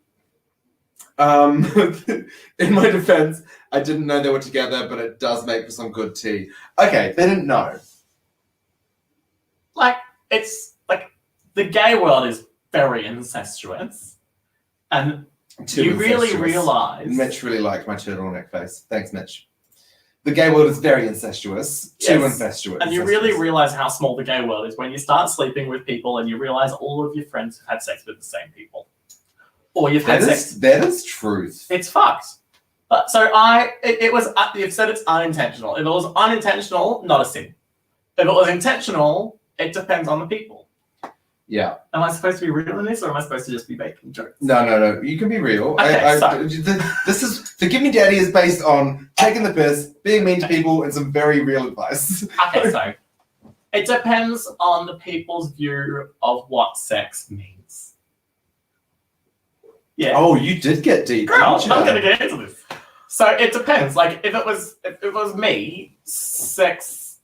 In my defense, I didn't know they were together, but it does make for some good tea. Okay, they didn't know. Like, it's like the gay world is very incestuous. And you really realize. Mitch really liked my turtleneck face. Thanks, Mitch. The gay world is very incestuous. Too incestuous. And you really realize how small the gay world is when you start sleeping with people and you realize all of your friends have had sex with the same people. Or you've had sex. That is truth. It's fucked. But so it was, you've said it's unintentional. If it was unintentional, not a sin. If it was intentional, it depends on the people. Yeah. Am I supposed to be real in this, or am I supposed to just be making jokes? No. You can be real. Okay, this is Forgive Me Daddy is based on taking the piss, being mean to people, and some very real advice. Okay, so it depends on the people's view of what sex means. Yeah. Oh, you did get deep. Girl, didn't I'm you? gonna get into this. So it depends. Like if it was me, sex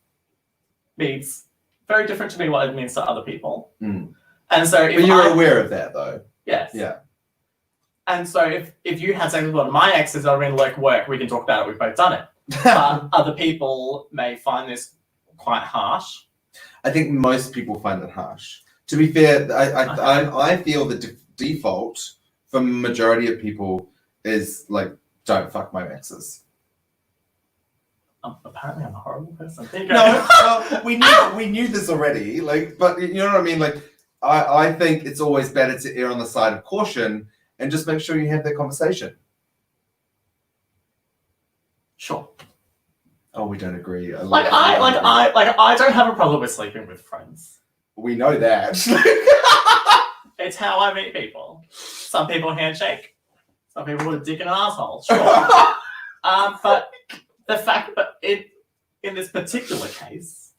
means very different to me what it means to other people. Mm. And so if But you're I- aware of that, though. yes. Yeah. And so if you had sex with one of my exes, I'd been like, work, we can talk about it, we've both done it. But other people may find this quite harsh. I think most people find it harsh. To be fair, I feel the default for majority of people is like, don't fuck my exes. Apparently I'm a horrible person. There you go. No, well, we knew this already. Like, but you know what I mean. Like, I think it's always better to err on the side of caution and just make sure you have that conversation. Sure. Oh, we don't agree. I don't have a problem with sleeping with friends. We know that. It's how I meet people. Some people handshake. Some people with a dick and an asshole. Sure. But the fact that in this particular case,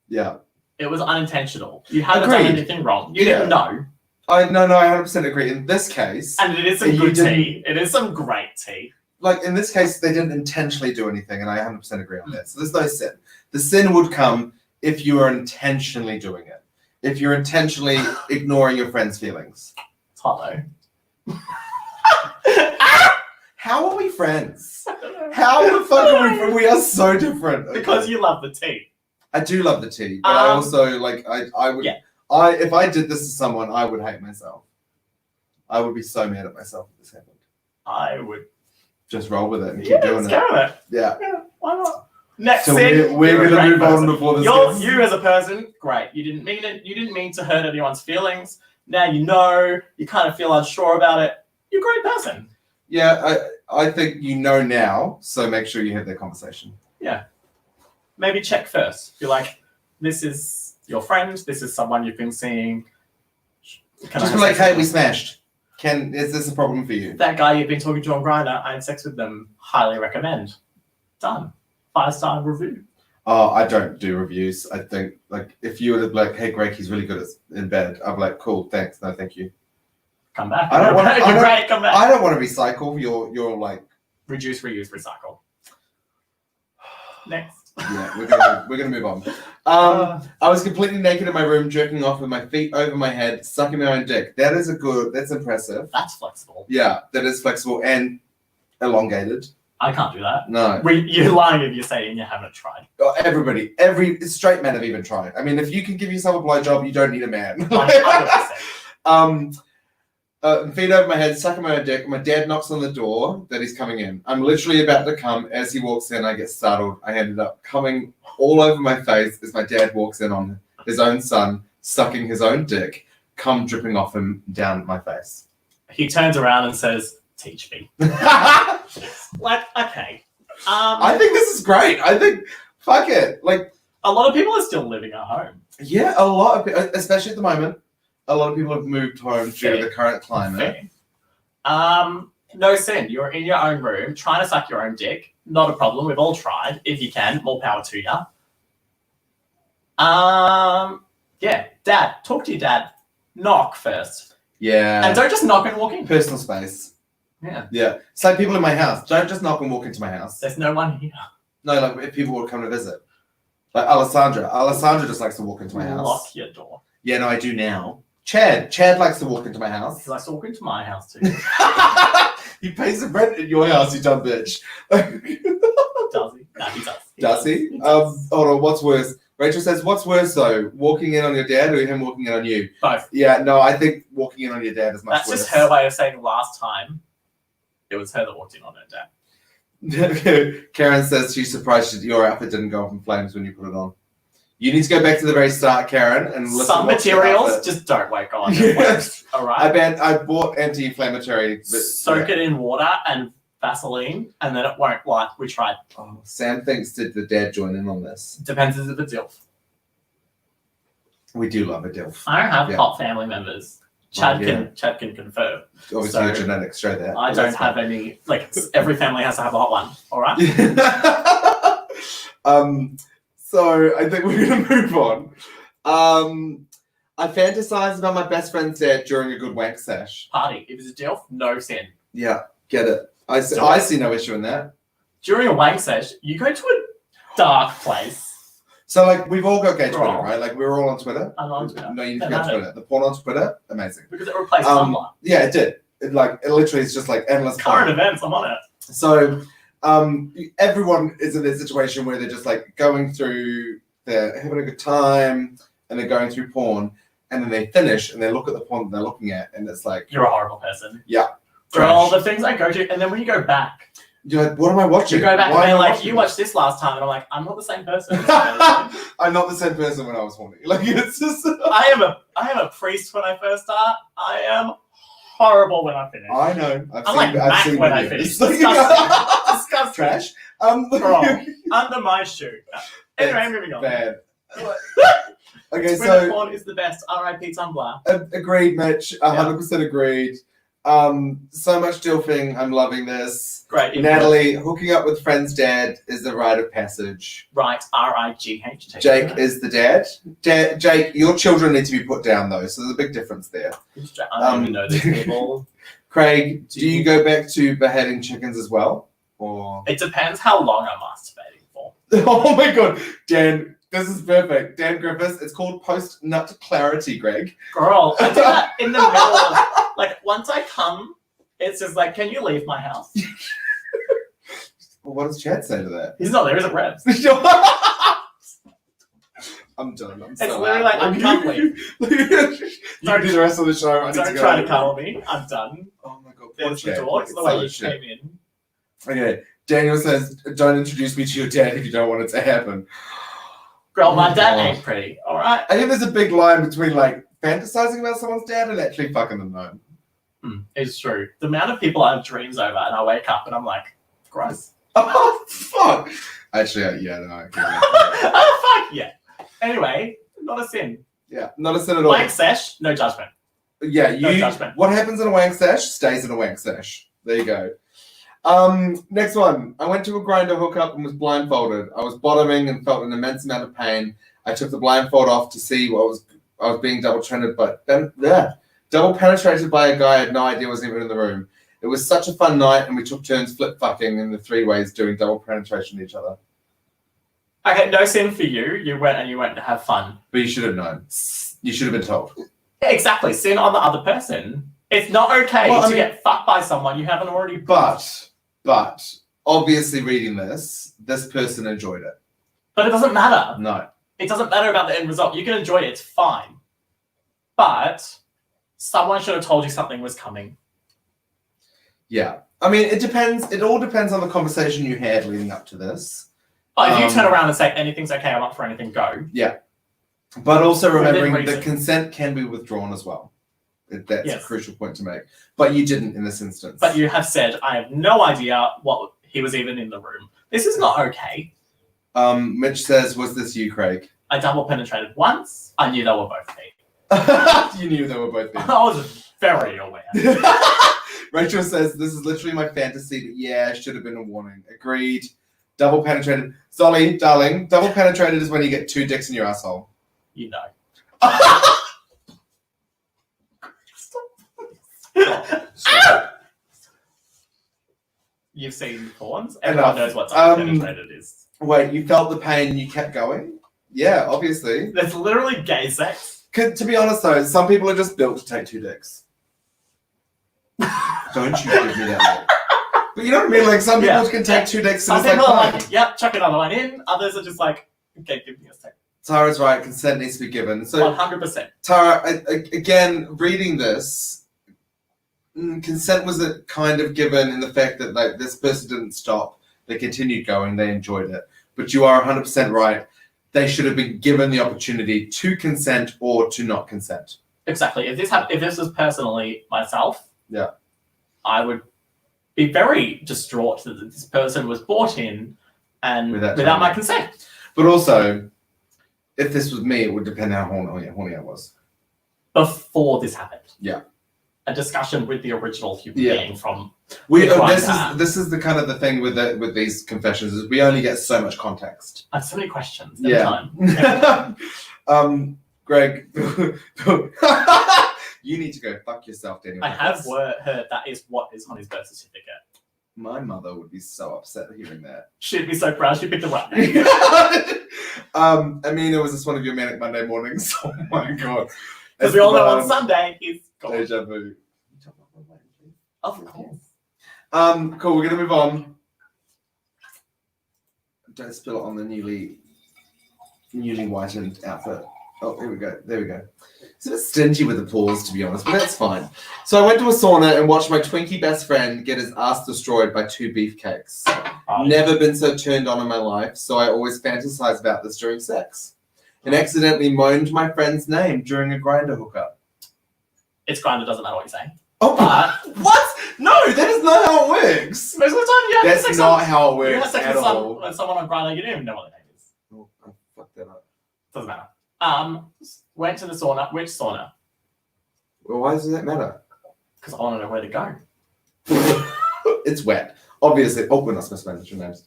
Yeah. it was unintentional. You haven't done Agreed. anything wrong. You Yeah. didn't know. I 100% agree. In this case, And it is some You good didn't- tea. It is some great tea. like in this case, they didn't intentionally do anything, and I 100% agree on that. So there's no sin. The sin would come if you are intentionally doing it. If you're intentionally ignoring your friend's feelings. It's hot though. How are we friends? How the fuck are we friends? We are so different. Because you love the tea. I do love the tea, but I also like I would Yeah. if I did this to someone, I would hate myself. I would be so mad at myself if this happened. I would. Just roll with it and keep Yeah, doing let's it. go with it. Yeah. Yeah, why not? Next So thing, we're you're a gonna great move on person. before this You're, gets... you as a person, great. You didn't mean it. You didn't mean to hurt anyone's feelings. Now you know. You kind of feel unsure about it. You're a great person. Yeah, I think you know now, so make sure you have that conversation. Maybe check first. Be like, this is your friend. This is someone you've been seeing. Can I Just have be like, sex hey, with we them? smashed. Is this a problem for you? That guy you've been talking to on Grindr, I had sex with them. Highly recommend. Done. 5-star review. Oh, I don't do reviews. I think like if you were to be like, hey, Greg, he's really good in bed. I'm like, cool, thanks. No, thank you. Come back. I don't want to. You're great. Come back. I don't want to recycle. You're like, Reduce, reuse, recycle. Next. yeah, we're gonna move on. I was completely naked in my room, jerking off with my feet over my head, sucking my own dick. That's impressive. That's flexible. Yeah, that is flexible and elongated. I can't do that. No, You're lying if you're saying you haven't tried. every straight men have even tried. I mean, if you can give yourself a blowjob, you don't need a man. 100%. Feet over my head, sucking my own dick. My dad knocks on the door that he's coming in. I'm literally about to come. As he walks in, I get startled. I ended up coming all over my face as my dad walks in on his own son, sucking his own dick, cum dripping off him down my face. He turns around and says, teach me. Like, okay. I think this is great. I think, fuck it. Like, A lot of people are still living at home. yeah, a lot of people, especially at the moment, a lot of people have moved home due to the current climate. Fair. No sin. You're in your own room trying to suck your own dick. Not a problem. We've all tried. If you can, more power to you. Yeah, dad. Talk to your dad. Knock first. Yeah. And don't just knock and walk in. Personal space. Yeah. Yeah. It's like people in my house. Don't just knock and walk into my house. There's no one here. No, like if people would come to visit. Like Alessandra. Alessandra just likes to walk into my house. Lock your door. Yeah, no, I do now. Chad likes to walk into my house. He likes to walk into my house too. He pays the rent in your house, you dumb bitch. Does he? No, he does. Does he? does. Hold on, what's worse? Rachel says, what's worse though? Walking in on your dad or him walking in on you? Both. Yeah, no, I think walking in on your dad is much That's worse. just her way of saying last time it was her that walked in on her dad. Karen says she's surprised your outfit didn't go up in flames when you put it on. You need to go back to the very start, Karen, and listen. Some what's the materials outfit. just don't wake on. Yes. All right. I bought anti-inflammatory. But, Soak it in water and Vaseline, and then it won't light. We tried. Oh, Sam thinks did the dad join in on this? Depends if it's DILF. We do love a DILF. I don't have Yeah. hot family members. Chad Well, yeah. Chad can confirm. Obviously, So, your genetics show that. I but don't that's have any. Like every family has to have a hot one. All right. fine. So I think we're gonna move on. I fantasize about my best friend's dad during a good wank sesh. Party. If it's a DILF, no sin. Yeah, get it. I Do I it. see no issue in that. During a wank sesh, you go to a dark place. So, like, we've all got gay Twitter, Wrong. right? Like, we're all on Twitter. I'm on Twitter. No, you need to Doesn't be on matter. Twitter. The porn on Twitter, amazing. Because it replaced Um, Tumblr. Yeah, it did. It literally is just like endless Current fun. events, I'm on it. So, everyone is in this situation where they're just like going through, they're having a good time, and they're going through porn, and then they finish and they look at the porn that they're looking at, and it's like, You're a horrible person. Yeah. For all the things I go to, and then when you go back, you're like, what am I watching? you go back Why and am they're I like, watching you this? watched this last time, and I'm like, I'm not the same person. I'm not the same person when I was horny. Like, it's just. I am a priest when I first start. I am horrible when I finish. I know. I'm like Mac seen when I videos. finish. Disgusting. Disgusting. Trash. Wrong. Under my shoe. Anyway, moving on. Bad. Okay, Twitter so porn is the best. R.I.P. Tumblr. agreed, Mitch. 100% agreed. So much dilfing. I'm loving this. Great. input. Natalie, hooking up with friend's dad is a rite of passage. Right. R.I.G.H.T. Jake is the dad. Jake, your children need to be put down though, so there's a big difference there. I don't even know these people. Craig, do you go back to beheading chickens as well? Or It depends how long I'm masturbating for. oh my god, Dan, this is perfect. Dan Griffiths, it's called post nut clarity, Greg. Girl, I do that in the middle of, like, once I come, it's just like, can you leave my house? Well, what does Chad say to that? He's not there, he's at Rebs. I'm done. I'm It's so literally out. like, I can't leave. You can do the rest of the show. I need Don't go. try to cuddle me. I'm done. Oh my god, poor There's the Chad. door. It's the way you Shit. came in. Okay, Daniel says, don't introduce me to your dad if you don't want it to happen. Girl, my dad Oh. ain't pretty. All right. I think there's a big line between like fantasizing about someone's dad and actually fucking them though. It's true. The amount of people I have dreams over, and I wake up and I'm like, gross. Oh, fuck. Actually, yeah, no, I can't. Oh, fuck yeah. Anyway, not a sin. Yeah, not a sin at all. Wank sesh, no judgment. Yeah, No you. judgment. What happens in a wank sesh stays in a wank sesh. There you go. Next one. I went to a grinder hookup and was blindfolded. I was bottoming and felt an immense amount of pain. I took the blindfold off to see what I was being double penetrated, but then double penetrated by a guy I had no idea was even in the room. It was such a fun night, and we took turns flip fucking in the 3 ways doing double penetration to each other. Okay, no sin for you. You went to have fun. But you should have known. You should have been told. Yeah, exactly. Sin on the other person. It's not okay Well, I to mean- get fucked by someone you haven't already. But obviously, reading this person enjoyed it. But it doesn't matter. No. It doesn't matter about the end result. You can enjoy it. It's fine. But someone should have told you something was coming. Yeah. I mean, it depends. It all depends on the conversation you had leading up to this. But if you turn Um, around and say anything's okay, I'm up for anything, go. But also Within remembering that reason. consent can be withdrawn as well. That's Yes. a crucial point to make. But you didn't in this instance. But you have said, I have no idea what he was even in the room. This is not okay. Mitch says, was this you, Craig? I double penetrated once. I knew they were both me. You knew they were both I was very aware. there. Rachel says, this is literally my fantasy, but yeah, should have been a warning. Agreed. Double penetrated. Solly, darling, double penetrated is when you get 2 dicks in your asshole. You know. You've seen porns. Everyone knows what double penetrated is. Wait, you felt the pain and you kept going? Yeah, obviously. There's literally gay sex. To be honest though, some people are just built to take 2 dicks. Don't you give me that look. But you know what I mean? Like some people Yeah. can take 2 dicks Some and it's people like, are like, yep, chuck another one in. Others are just like, okay, give me a second. Tara's right, consent needs to be given. So 100%. Tara, again, reading this, consent was a kind of given in the fact that like this person didn't stop. They continued going, they enjoyed it. But you are 100% right. They should have been given the opportunity to consent or to not consent. Exactly. If this was personally myself, Yeah. I would be very distraught that this person was brought in and Without without my telling you. consent. But also, if this was me, it would depend how horny I was. Before this happened. Yeah. A discussion with the original human Yeah. being from We Which one, this is the kind of the thing with these confessions is we only get so much context. I have so many questions every Yeah. time. Greg, you need to go fuck yourself, Daniel. I have heard that is what is on his birth certificate. My mother would be so upset hearing that. She'd be so proud she picked the right name. Amina, was this one of your manic Monday mornings? Oh my god. Because we all know on Sunday he's gone. Deja vu. Of course. Cool, we're gonna move on. Don't spill it on the newly whitened outfit. Oh, here we go. There we go. It's a bit stingy with the pause, to be honest, but that's fine. So I went to a sauna and watched my Twinkie best friend get his ass destroyed by 2 beefcakes. Never been so turned on in my life, so I always fantasize about this during sex. And accidentally moaned my friend's name during a grinder hookup. It's Grindr, doesn't matter what you say. Oh, But what? No, that is not how it works. most of the time you have That's sex not on, how it you works have sex at with all. someone on Grindr, you don't even know what their name is. Oh, I fucked that up. Doesn't matter. Went to the sauna. Which sauna? Well, why does that matter? Because I want to know where to go. It's wet. Obviously. Oh, we're not supposed to mention names.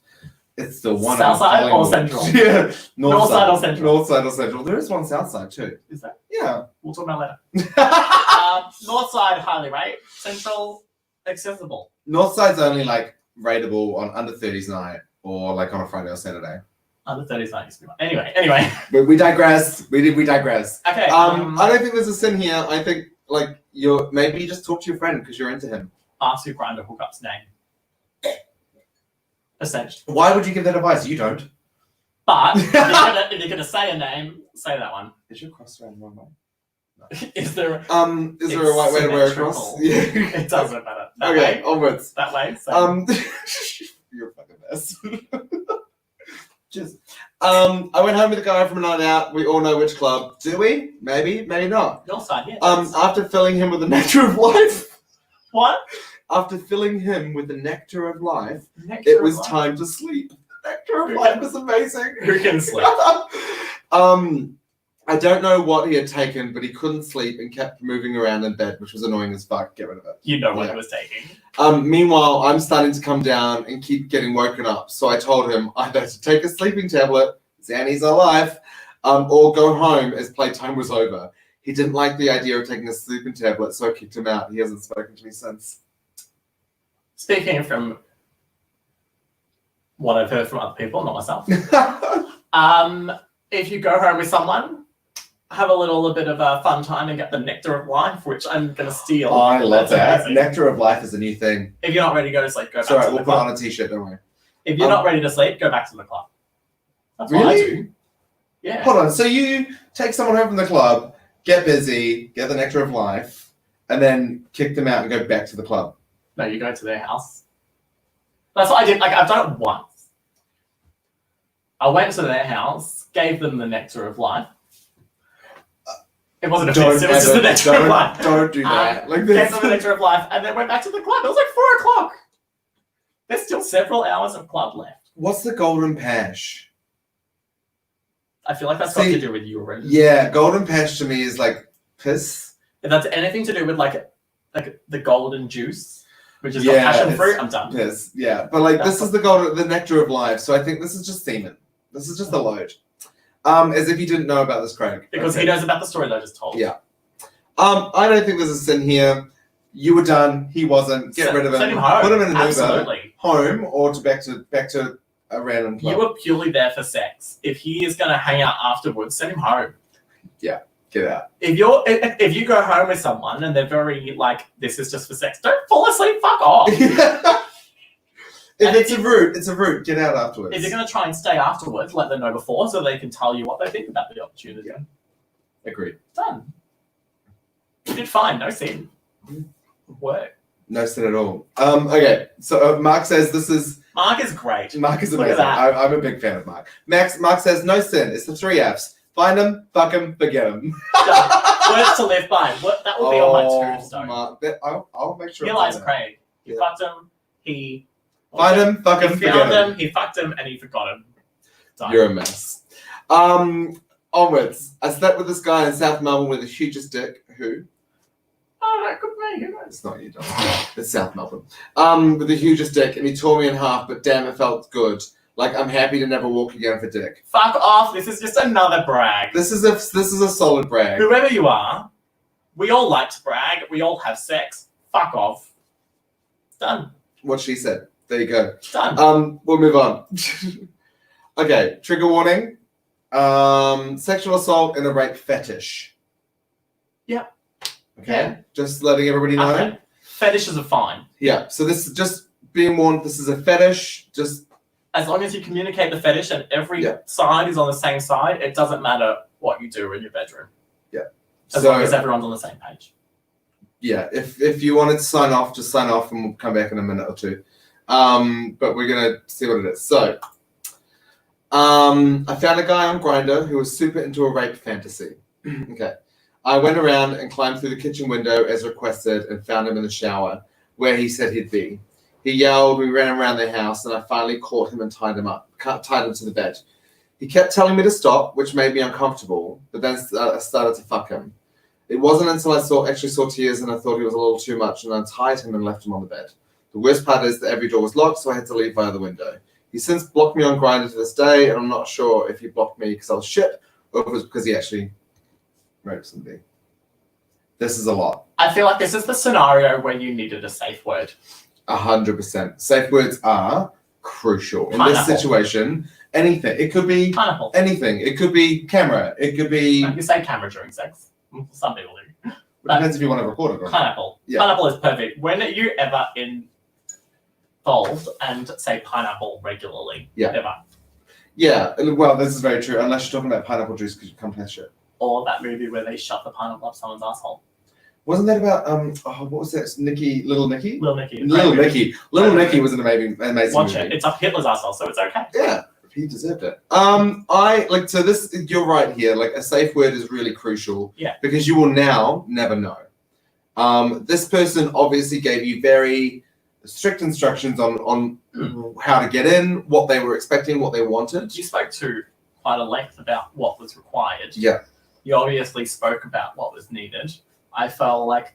It's still one. South side or Collingwood. central? Yeah. North side or central? North side or central. There is one south side too. Is that? Yeah. We'll talk about it later. North side, highly rate. Central, accessible. North side's only like rateable on under 30s night or like on a Friday or Saturday. Under 30s, not used to be one. Anyway. But we digress. We digress. Okay. I don't think there's a sin here. I think like maybe you just talk to your friend because you're into him. Ask your Grindr hookup's name. Essentially. Why would you give that advice? You don't. But if you're gonna say a name, say that one. Is your cross around one way? Is there? Is there a white way to wear a cross? symmetrical. Yeah. It doesn't matter. That Okay, way. onwards. That way. So. You're a fucking mess. Just. I went home with a guy from a night out. We all know which club. Do we? Maybe, maybe not. Your side, yeah. After filling him with the nectar of life. What? After filling him with the nectar of life, Nectar it of was life? time to sleep. Nectar of life was amazing. Who can sleep? I don't know what he had taken, but he couldn't sleep and kept moving around in bed, which was annoying as fuck. Get rid of it. You know what Yeah. it was taking. Meanwhile, I'm starting to come down and keep getting woken up. So I told him either to take a sleeping tablet, Zanny's alive, or go home as playtime was over. He didn't like the idea of taking a sleeping tablet, so I kicked him out. He hasn't spoken to me since. Speaking from what I've heard from other people, not myself. If you go home with someone, have a little bit of a fun time and get the nectar of life, which I'm gonna steal. I love That's that. amazing. Nectar of life is a new thing. If you're not ready to go to sleep, go back It's alright, to we'll the put it club. on a t-shirt, don't worry. If you're not ready to sleep, go back to the club. That's what I Really? do. Yeah. Hold on, so you take someone home from the club, get busy, get the nectar of life, and then kick them out and go back to the club. No, you go to their house. That's what I did. Like I've done it once. I went to their house, gave them the nectar of life. It wasn't a fist, it was just the nectar of life. Don't do that. Like Gave this. them the nectar of life, and then went back to the club. It was like 4 o'clock. There's still several hours of club left. What's the golden pash? I feel like that's got See, to do with urine. Yeah, golden pash to me is like piss. If that's anything to do with like the golden juice, which is the Yeah, passion it's- fruit, I'm done. Piss, yeah. But like That's this is the nectar of life, so I think this is just semen. This is just a load. As if you didn't know about this, Craig. Because Okay. he knows about the story that I just told. Yeah. I don't think there's a sin here. You were done. He wasn't. Get rid of him. Send him home. Put him in an Uber. Absolutely. Home or back to a random club. You were purely there for sex. If he is going to hang out afterwards, send him home. Get out. If you go home with someone and they're very like, this is just for sex, don't fall asleep. Fuck off. If And it's if a route, it's a route. Get out afterwards. If you're going to try and stay afterwards, let them know before so they can tell you what they think about the opportunity. Agreed. Done. You did fine. No sin. Work. No sin at all. Okay, so Mark says this is Mark is great. Mark is Look at amazing. that. I'm a big fan of Mark. Mark says no sin. It's the 3 Fs. Find him, fuck him, forget him. Done. Words to live by. That will be on my tombstone. Mark, I'll make sure. He it's likes on there. Craig. He Yeah. fucked him. He Find him, fuck He him, forget found him. him. He fucked him, and he forgot him. Done. You're a mess. Onwards. I slept with this guy in South Melbourne with the hugest dick. Who? Oh, that could be. Who knows? It's not you, Don. It's South Melbourne. With the hugest dick, and he tore me in half, but damn, it felt good. Like, I'm happy to never walk again for dick. Fuck off. This is just another brag. This is a solid brag. Whoever you are, we all like to brag. We all have sex. Fuck off. Done. What she said. There you go. Done. We'll move on. Okay, trigger warning. Sexual assault and a rape fetish. Yep. Okay. Yeah. Just letting everybody know. Okay. Fetishes are fine. Yeah. So this is just being warned. This is a fetish. Just As long as you communicate the fetish and every Yeah. side is on the same side, it doesn't matter what you do in your bedroom. Yeah. As So- long as everyone's on the same page. yeah. If you wanted to sign off, just sign off, and we'll come back in a minute or two. But we're gonna see what it is. So, I found a guy on Grindr who was super into a rape fantasy. Okay. I went around and climbed through the kitchen window as requested and found him in the shower where he said he'd be. He yelled, we ran around the house, and I finally caught him and tied him to the bed. He kept telling me to stop, which made me uncomfortable, but then I started to fuck him. It wasn't until I actually saw tears and I thought he was a little too much and I untied him and left him on the bed. The worst part is that every door was locked, so I had to leave via the window. He's since blocked me on Grindr to this day, and I'm not sure if he blocked me because I was shit or if it was because he actually raped somebody. This is a lot. I feel like this is the scenario where you needed a safe word. 100%. Safe words are crucial. In this Pineapple. situation, anything. It could be Pineapple. anything. It could be camera. It could be... You say camera during sex. Some people do. It depends if you want to record it or not. Pineapple. Yeah. Pineapple is perfect. When are you ever involved and say pineapple regularly? Yeah. Never. Yeah, well, this is very true. Unless you're talking about pineapple juice because you come taste shit. Or that movie where they shut the pineapple up someone's asshole. Wasn't that about what was that? Little Nicky? Little Nicky. Little Great Nicky. Little Nicky was an amazing Watch movie. it. It's up Hitler's asshole, so it's okay. Yeah, he deserved it. I like so this. You're right here. Like a safe word is really crucial. Yeah. Because you will now never know. This person obviously gave you very strict instructions on how to get in, what they were expecting, what they wanted. You spoke to quite a length about what was required. Yeah. You obviously spoke about what was needed. I felt like,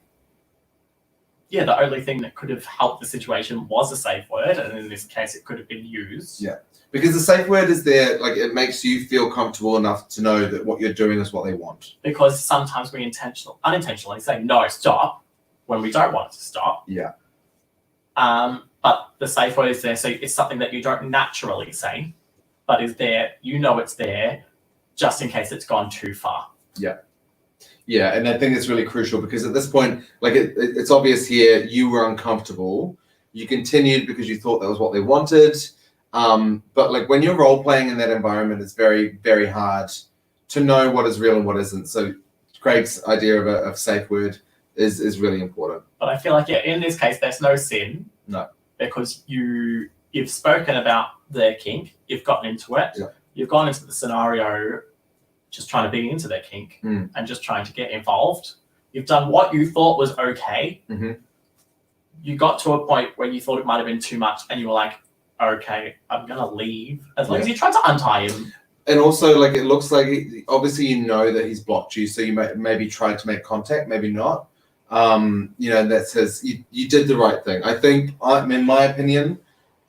yeah, the only thing that could have helped the situation was a safe word, and in this case, it could have been used. Yeah. Because the safe word is there, like it makes you feel comfortable enough to know that what you're doing is what they want. Because sometimes we unintentionally say no, stop, when we don't want it to stop. Yeah. But the safe word is there, so it's something that you don't naturally say, but is there. You know it's there, just in case it's gone too far. Yeah, and I think it's really crucial because at this point, like it's obvious here, you were uncomfortable. You continued because you thought that was what they wanted. But like when you're role playing in that environment, it's very, very hard to know what is real and what isn't. So Craig's idea of a safe word is really important. But I feel like, yeah, in this case, there's no sin. No. Because you've spoken about their kink, you've gotten into it, Yeah. You've gone into the scenario just trying to be into their kink and just trying to get involved. You've done what you thought was okay. Mm-hmm. You got to a point where you thought it might have been too much and you were like, okay, I'm going to leave. As long as you tried to untie him. And also, like, it looks like obviously you know that he's blocked you, so you maybe tried to make contact, maybe not. That says you did the right thing. I think, in my opinion,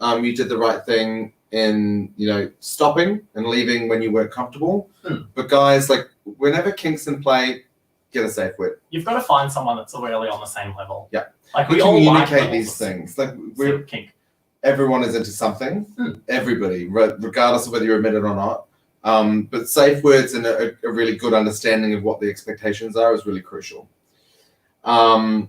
you did the right thing in, stopping and leaving when you weren't comfortable. But guys, like, whenever kink's in play, get a safe word. You've got to find someone that's really on the same level. Yeah. Like We we all like communicate levels these of things. Like, we're kink. everyone is into something. Everybody, regardless of whether you admit it or not. But safe words and a really good understanding of what the expectations are is really crucial. So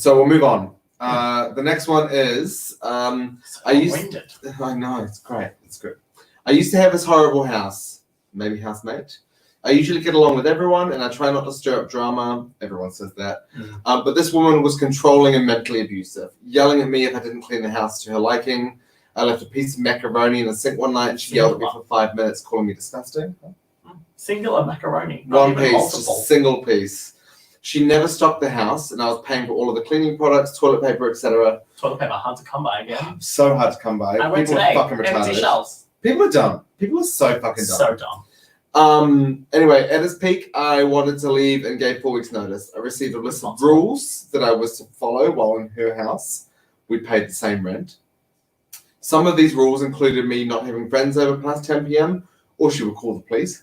we'll move on. The next one is Winded. I know, it's great. It's good. I used to have this horrible house, maybe housemate. I usually get along with everyone and I try not to stir up drama. Everyone says that. But this woman was controlling and mentally abusive, yelling at me if I didn't clean the house to her liking. I left a piece of macaroni in the sink one night and she yelled at me for 5 minutes, calling me disgusting. Singular macaroni. Not One even piece, multiple. just single piece. She never stocked the house and I was paying for all of the cleaning products, toilet paper, etc. Toilet paper, hard to come by again. So hard to come by. I went People today. are fucking Empty retarded. shelves. People are dumb. People are so fucking dumb. So dumb. Anyway, at its peak, I wanted to leave and gave 4 weeks' notice. I received a list of rules that I was to follow while in her house. We paid the same rent. Some of these rules included me not having friends over past 10 p.m. or she would call the police.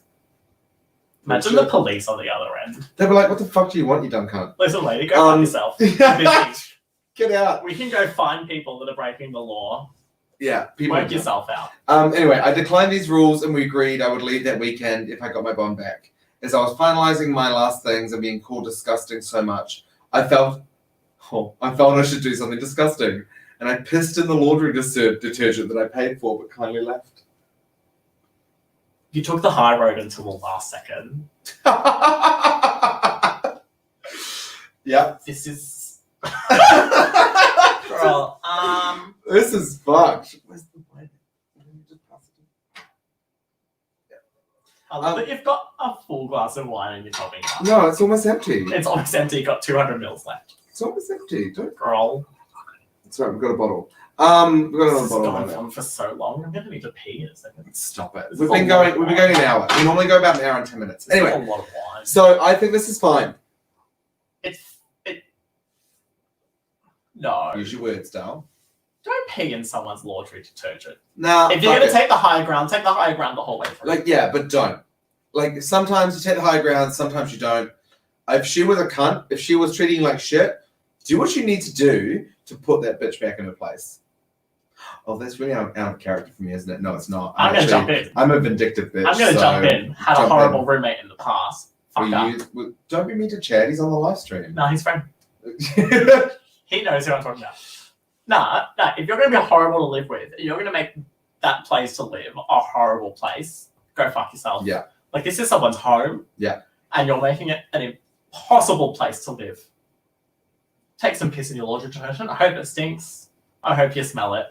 Imagine the police on the other end. They'd be like, "What the fuck do you want, you dumb cunt? Listen, lady, go fuck yourself. Busy. Get out." We can go find people that are breaking the law. Yeah, people. Work yourself out. Anyway, I declined these rules and we agreed I would leave that weekend if I got my bond back. As I was finalizing my last things and being called disgusting so much, I felt I should do something disgusting. And I pissed in the laundry detergent that I paid for but kindly left. You took the high road until the last second. Yeah. This is... Girl, This is fucked. Where's the wine? I love that you've got a full glass of wine and you're topping it up. No, it's almost empty. It's almost empty. You've got 200 mils left. It's almost empty. Don't. Girl. Sorry, we've got a bottle. We've got This another has bottle. gone Right now. on for so long. I'm going to need to pee in a second. Stop it. This We've is been a lot going. of We've been wine. going an hour. We normally go about an hour and 10 minutes. This is Anyway, a lot of wine. so I think this is fine. No. Use your words, Dale. Don't pee in someone's laundry detergent. Nah. If you're fuck going to it. take the high ground the whole way through. Like, yeah, but don't. Like, sometimes you take the high ground, sometimes you don't. If she was a cunt, if she was treating you like shit, do what you need to do to put that bitch back in her place. Oh, that's really out of character for me, isn't it? No, it's not. I'm going to jump in. I'm a vindictive bitch. I'm going to jump in. Had a jump horrible in. roommate in the past. Fuck up. Don't be mean to Chad. He's on the live stream. No, he's friend. He knows who I'm talking about. Nah, if you're going to be horrible to live with, you're going to make that place to live a horrible place, go fuck yourself. Yeah. Like, this is someone's home. Yeah. And you're making it an impossible place to live. Take some piss in your laundry detergent. I hope it stinks. I hope you smell it.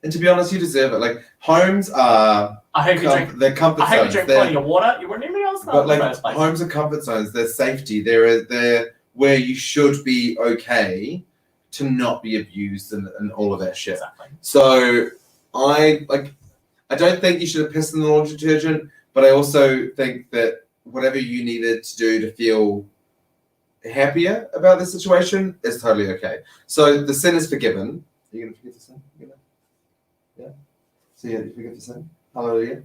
And to be honest, you deserve it. Like, homes are I hope you drink. they're comfort I hope you zones. drink They're- plenty of water. You wouldn't even be able to smell But it in like the first place. homes are comfort zones. They're safety. They're where you should be okay to not be abused and all of that shit. Exactly. So I don't think you should have pissed in the laundry detergent, but I also think that whatever you needed to do to feel happier about the situation is totally okay. So the sin is forgiven. Are you gonna forgive the sin? Yeah. So yeah, you forgive the sin. Hallelujah.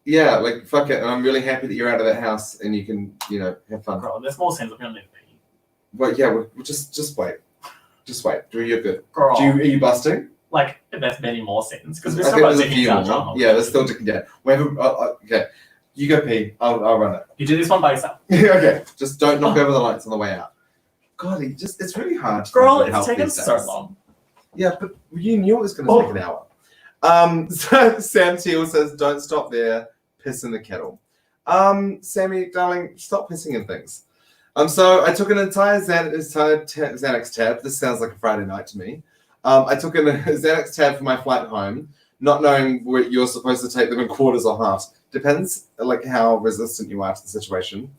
Yeah, like fuck it. And I'm really happy that you're out of that house and you can, have fun. Girl, there's more sins I'm going to need to pee. But yeah, we'll just wait. Just wait. You're good. Girl. Are you busting? Like, there's many more sins. Because we've I still think got there's a Dickie few Down more. John. Yeah, there's still Dickie Down. We have okay. You go pee. I'll run it. You do this one by yourself. Okay. Just don't knock over the lights on the way out. God, it's really hard. To Girl, find good it's help taken these so days. long. Yeah, but you knew it was going to take an hour. So Sam Teal says, "Don't stop there. Piss in the kettle." Sammy, darling, stop pissing in things. So I took an entire Xanax tab. This sounds like a Friday night to me. I took a Xanax tab for my flight home, not knowing where you're supposed to take them in quarters or halves. Depends, like how resistant you are to the situation.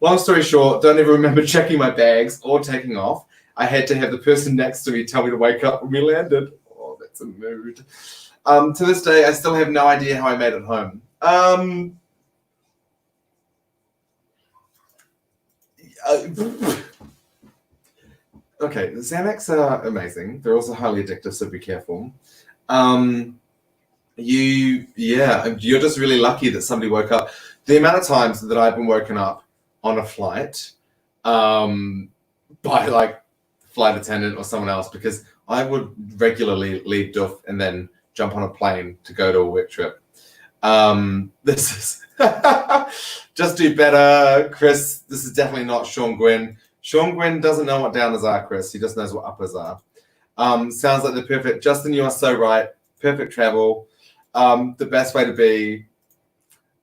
Long story short, don't even remember checking my bags or taking off. I had to have the person next to me tell me to wake up when we landed. Oh, that's a mood. To this day, I still have no idea how I made it home. Okay, the Xanax are amazing. They're also highly addictive, so be careful. You're just really lucky that somebody woke up. The amount of times that I've been woken up on a flight by like flight attendant or someone else, because I would regularly leave Duff and then jump on a plane to go to a work trip. This is just do better, Chris. This is definitely not Sean Gwynn. Sean Gwynn doesn't know what downers are, Chris. He just knows what uppers are. Sounds like the perfect. Justin, you are so right. Perfect travel. The best way to be.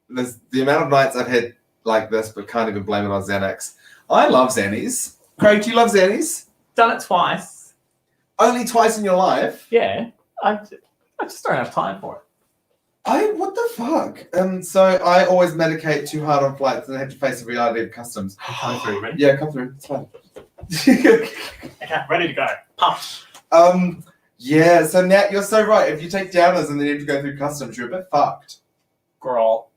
The amount of nights I've had like this, but can't even blame it on Xanax. I love Xannies. Craig, do you love Xannies? Done it twice. Only twice in your life? Yeah. I just don't have time for it. What the fuck? So I always medicate too hard on flights and I have to face the reality of customs. Come through, ready? Yeah, come through. It's fine. Okay, ready to go. Pump. Yeah, so Nat, you're so right. If you take downers and then you have to go through customs, you're a bit fucked. Girl,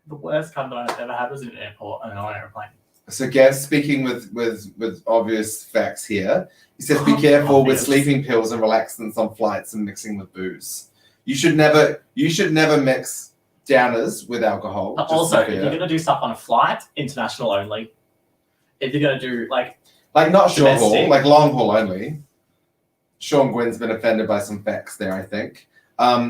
the worst condom I've ever had was in an airport and on an airplane. So Gav, speaking with obvious facts here, he says be careful with Obvious. sleeping pills and relaxants on flights and mixing with booze. You should never mix downers with alcohol. But just to also, be if fair. you're gonna do stuff on a flight, international only. If you're gonna do like Not short haul, domestic. like long haul only. Sean Gwynn's been offended by some facts there, I think.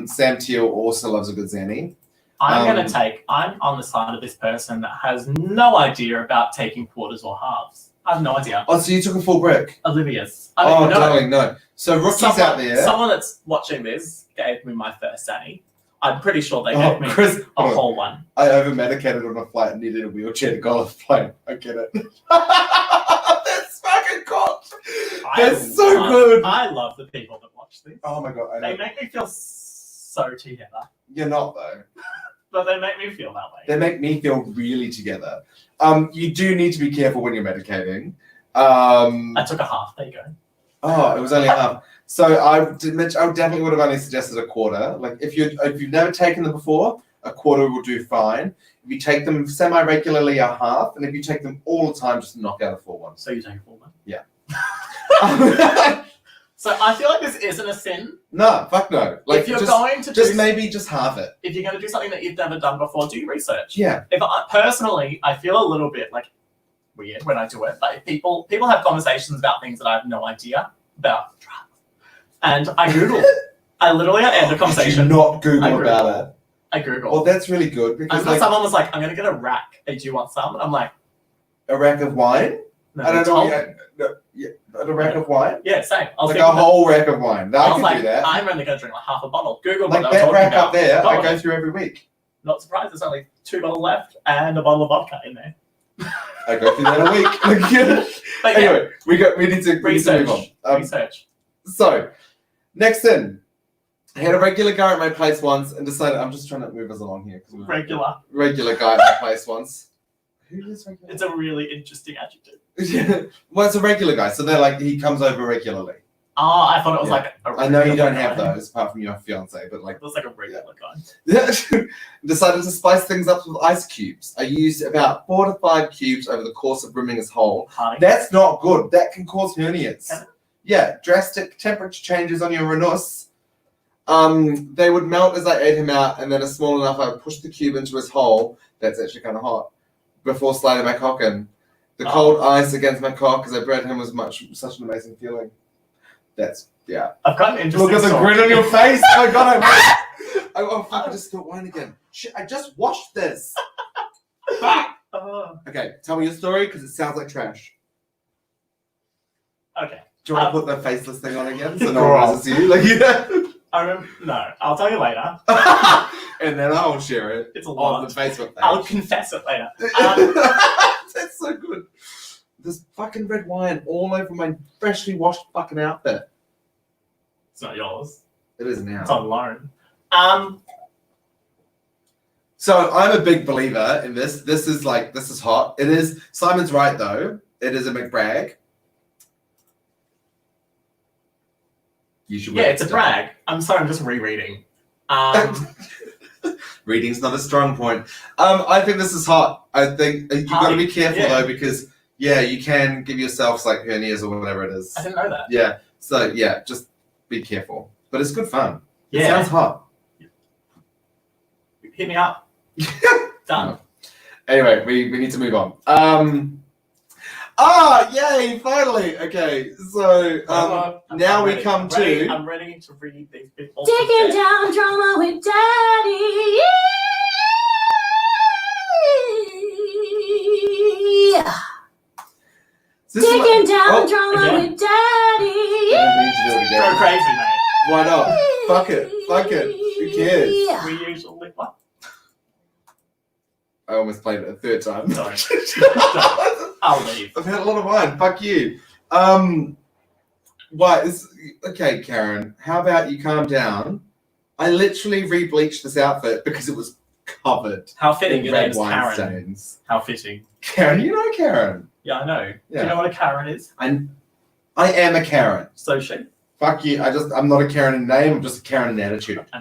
Sam Teal also loves a good Zanny. I'm Um, I'm on the side of this person that has no idea about taking quarters or halves. I have no idea. Oh, so you took a full brick? Olivia's. I don't Oh, even know. darling, no. So rookies out there. Someone that's watching this gave me my first Zanny. I'm pretty sure they Oh, gave me Chris, a hold on. whole one. I over medicated on a flight and needed a wheelchair to go on the plane. I get it. That's fucking cool. That's so good. I love the people that watch this. Oh my god, I They know. make me feel so together. You're not though. But they make me feel that way. They make me feel really together. You do need to be careful when you're medicating. I took a half. There you go. Oh, it was only half. So I definitely would have only suggested a quarter. Like if you've never taken them before, a quarter will do fine. If you take them semi-regularly, a half, and if you take them all the time, just knock out a full one. So you take a full one. Yeah. So I feel like this isn't a sin. No, fuck no. Like if you're just going to just do, maybe just half it. if you're going to do something that you've never done before, do your research. Yeah. If I personally, I feel a little bit like weird when I do it. Like people have conversations about things that I have no idea about, and I Google. I literally end a Do conversation. not Google I about it. I Google. Well, that's really good because And then like someone was like, "I'm going to get a rack. Hey, do you want some?" And I'm like, a rack of wine. "No, I don't told know. me." Yeah, a rack of wine. Yeah, same. I was Like thinking a whole rack of wine. I I was could like, do that. I'm only going to drink like half a bottle. Google Like what they that were talking rack about. up there, Go I on. go through every week. Not surprised. There's only 2 bottles left and a bottle of vodka in there. I go through that a week. But yeah, Anyway, we need to research. move on. Research. So, next thing. I had a regular guy at my place once and decided I'm just trying to move us along here. Regular. Regular guy at my place once. Who is regular? It's a really interesting adjective. Yeah. Well, it's a regular guy, so they're like he comes over regularly. Oh, I thought it was Yeah. like a I know you regular don't have guy. those apart from your fiance, but like It was like a regular guy. decided to spice things up with ice cubes. I used about 4 to 5 cubes over the course of rimming his hole. Honey. That's not good. That can cause hernias. Can it? Yeah, drastic temperature changes on your renus. They would melt as I ate him out, and then a small enough I would push the cube into his hole. That's actually kind of hot. Before sliding my cock in. The cold ice against my cock as I bred him was such an amazing feeling. That's, yeah. I've got an interesting Look at the story. grin on your face. Oh my god, oh fuck, I just spilled wine again. Shit, I just washed this. Okay, tell me your story because it sounds like trash. Okay. Do you want to put the faceless thing on again so no one Girl. knows it's you? Like, yeah. I remember, no, I'll tell you later. And then I'll share it It's a on lot. the Facebook page. I'll confess it later. That's so good. There's fucking red wine all over my freshly washed fucking outfit. It's not yours. It is now. It's on loan. So I'm a big believer in this. This is hot. It is. Simon's right though. It is a McBrag. You should. Yeah, wear it's a it still. brag. I'm sorry, I'm just rereading. Reading's not a strong point. I think this is hot. I think you've got to be careful Yeah. though because you can give yourself like hernias or whatever it is. I didn't know that. Yeah. So just be careful. But it's good fun. It Yeah. sounds hot. Hit me up. Done. Anyway, we need to move on. Yay! Finally. Okay. So now we come to. I'm ready to read these people. Digging down drama with Daddy. This is Digging down Oh, drama again? with Daddy. I need to do it Go again. crazy, mate. Why not? Fuck it. Fuck it. Who cares? We usually what? I almost played it a third time. Sorry. I'll leave. I've had a lot of wine. Fuck you. Okay, Karen. How about you calm down? I literally re-bleached this outfit because it was covered How fitting in your red name's wine Karen. stains. How fitting. Karen, you know Karen. Yeah, I know. Do Yeah. you know what a Karen is? I am a Karen. So she. Fuck you. I'm not a Karen in name. I'm just a Karen in attitude. I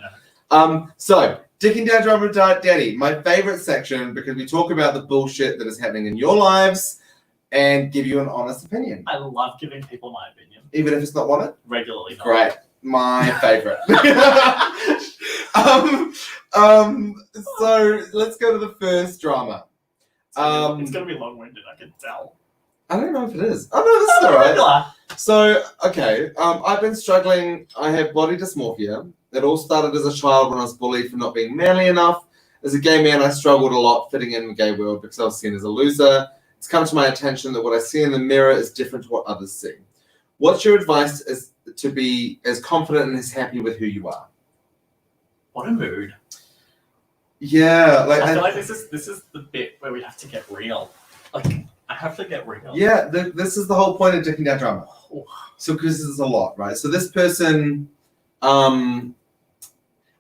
know. So Digging Down Drama with Daddy, my favorite section because we talk about the bullshit that is happening in your lives and give you an honest opinion, I love giving people my opinion even if it's not wanted. regularly. Not. Great, my favorite. So let's go to the first drama. It's gonna be long-winded, I can tell. I don't know if it is. Oh no, this is alright. So, okay, I've been struggling. I have body dysmorphia. It all started as a child when I was bullied for not being manly enough. As a gay man, I struggled a lot fitting in the gay world because I was seen as a loser. It's come to my attention that what I see in the mirror is different to what others see. What's your advice is to be as confident and as happy with who you are? What a mood. Yeah, like I feel like this is the bit where we have to get real. Like, I have to get real. yeah, this is the whole point of Dicking Down Drama. Oh. So, because there's a lot, right? So this person, I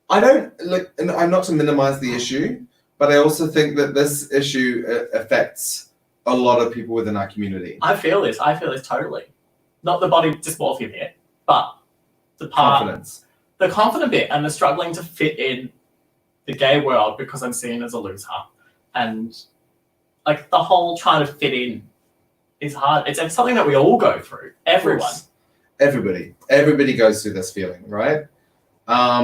don't like, and I'm not to minimize the issue, but I also think that this issue affects a lot of people within our community. I feel this totally. Not the body dysmorphia bit, but the part, Confidence. the confident bit, and the struggling to fit in the gay world because I'm seen as a loser, and like the whole trying to fit in is hard. It's something that we all go through. Everyone. Everybody goes through this feeling, right? I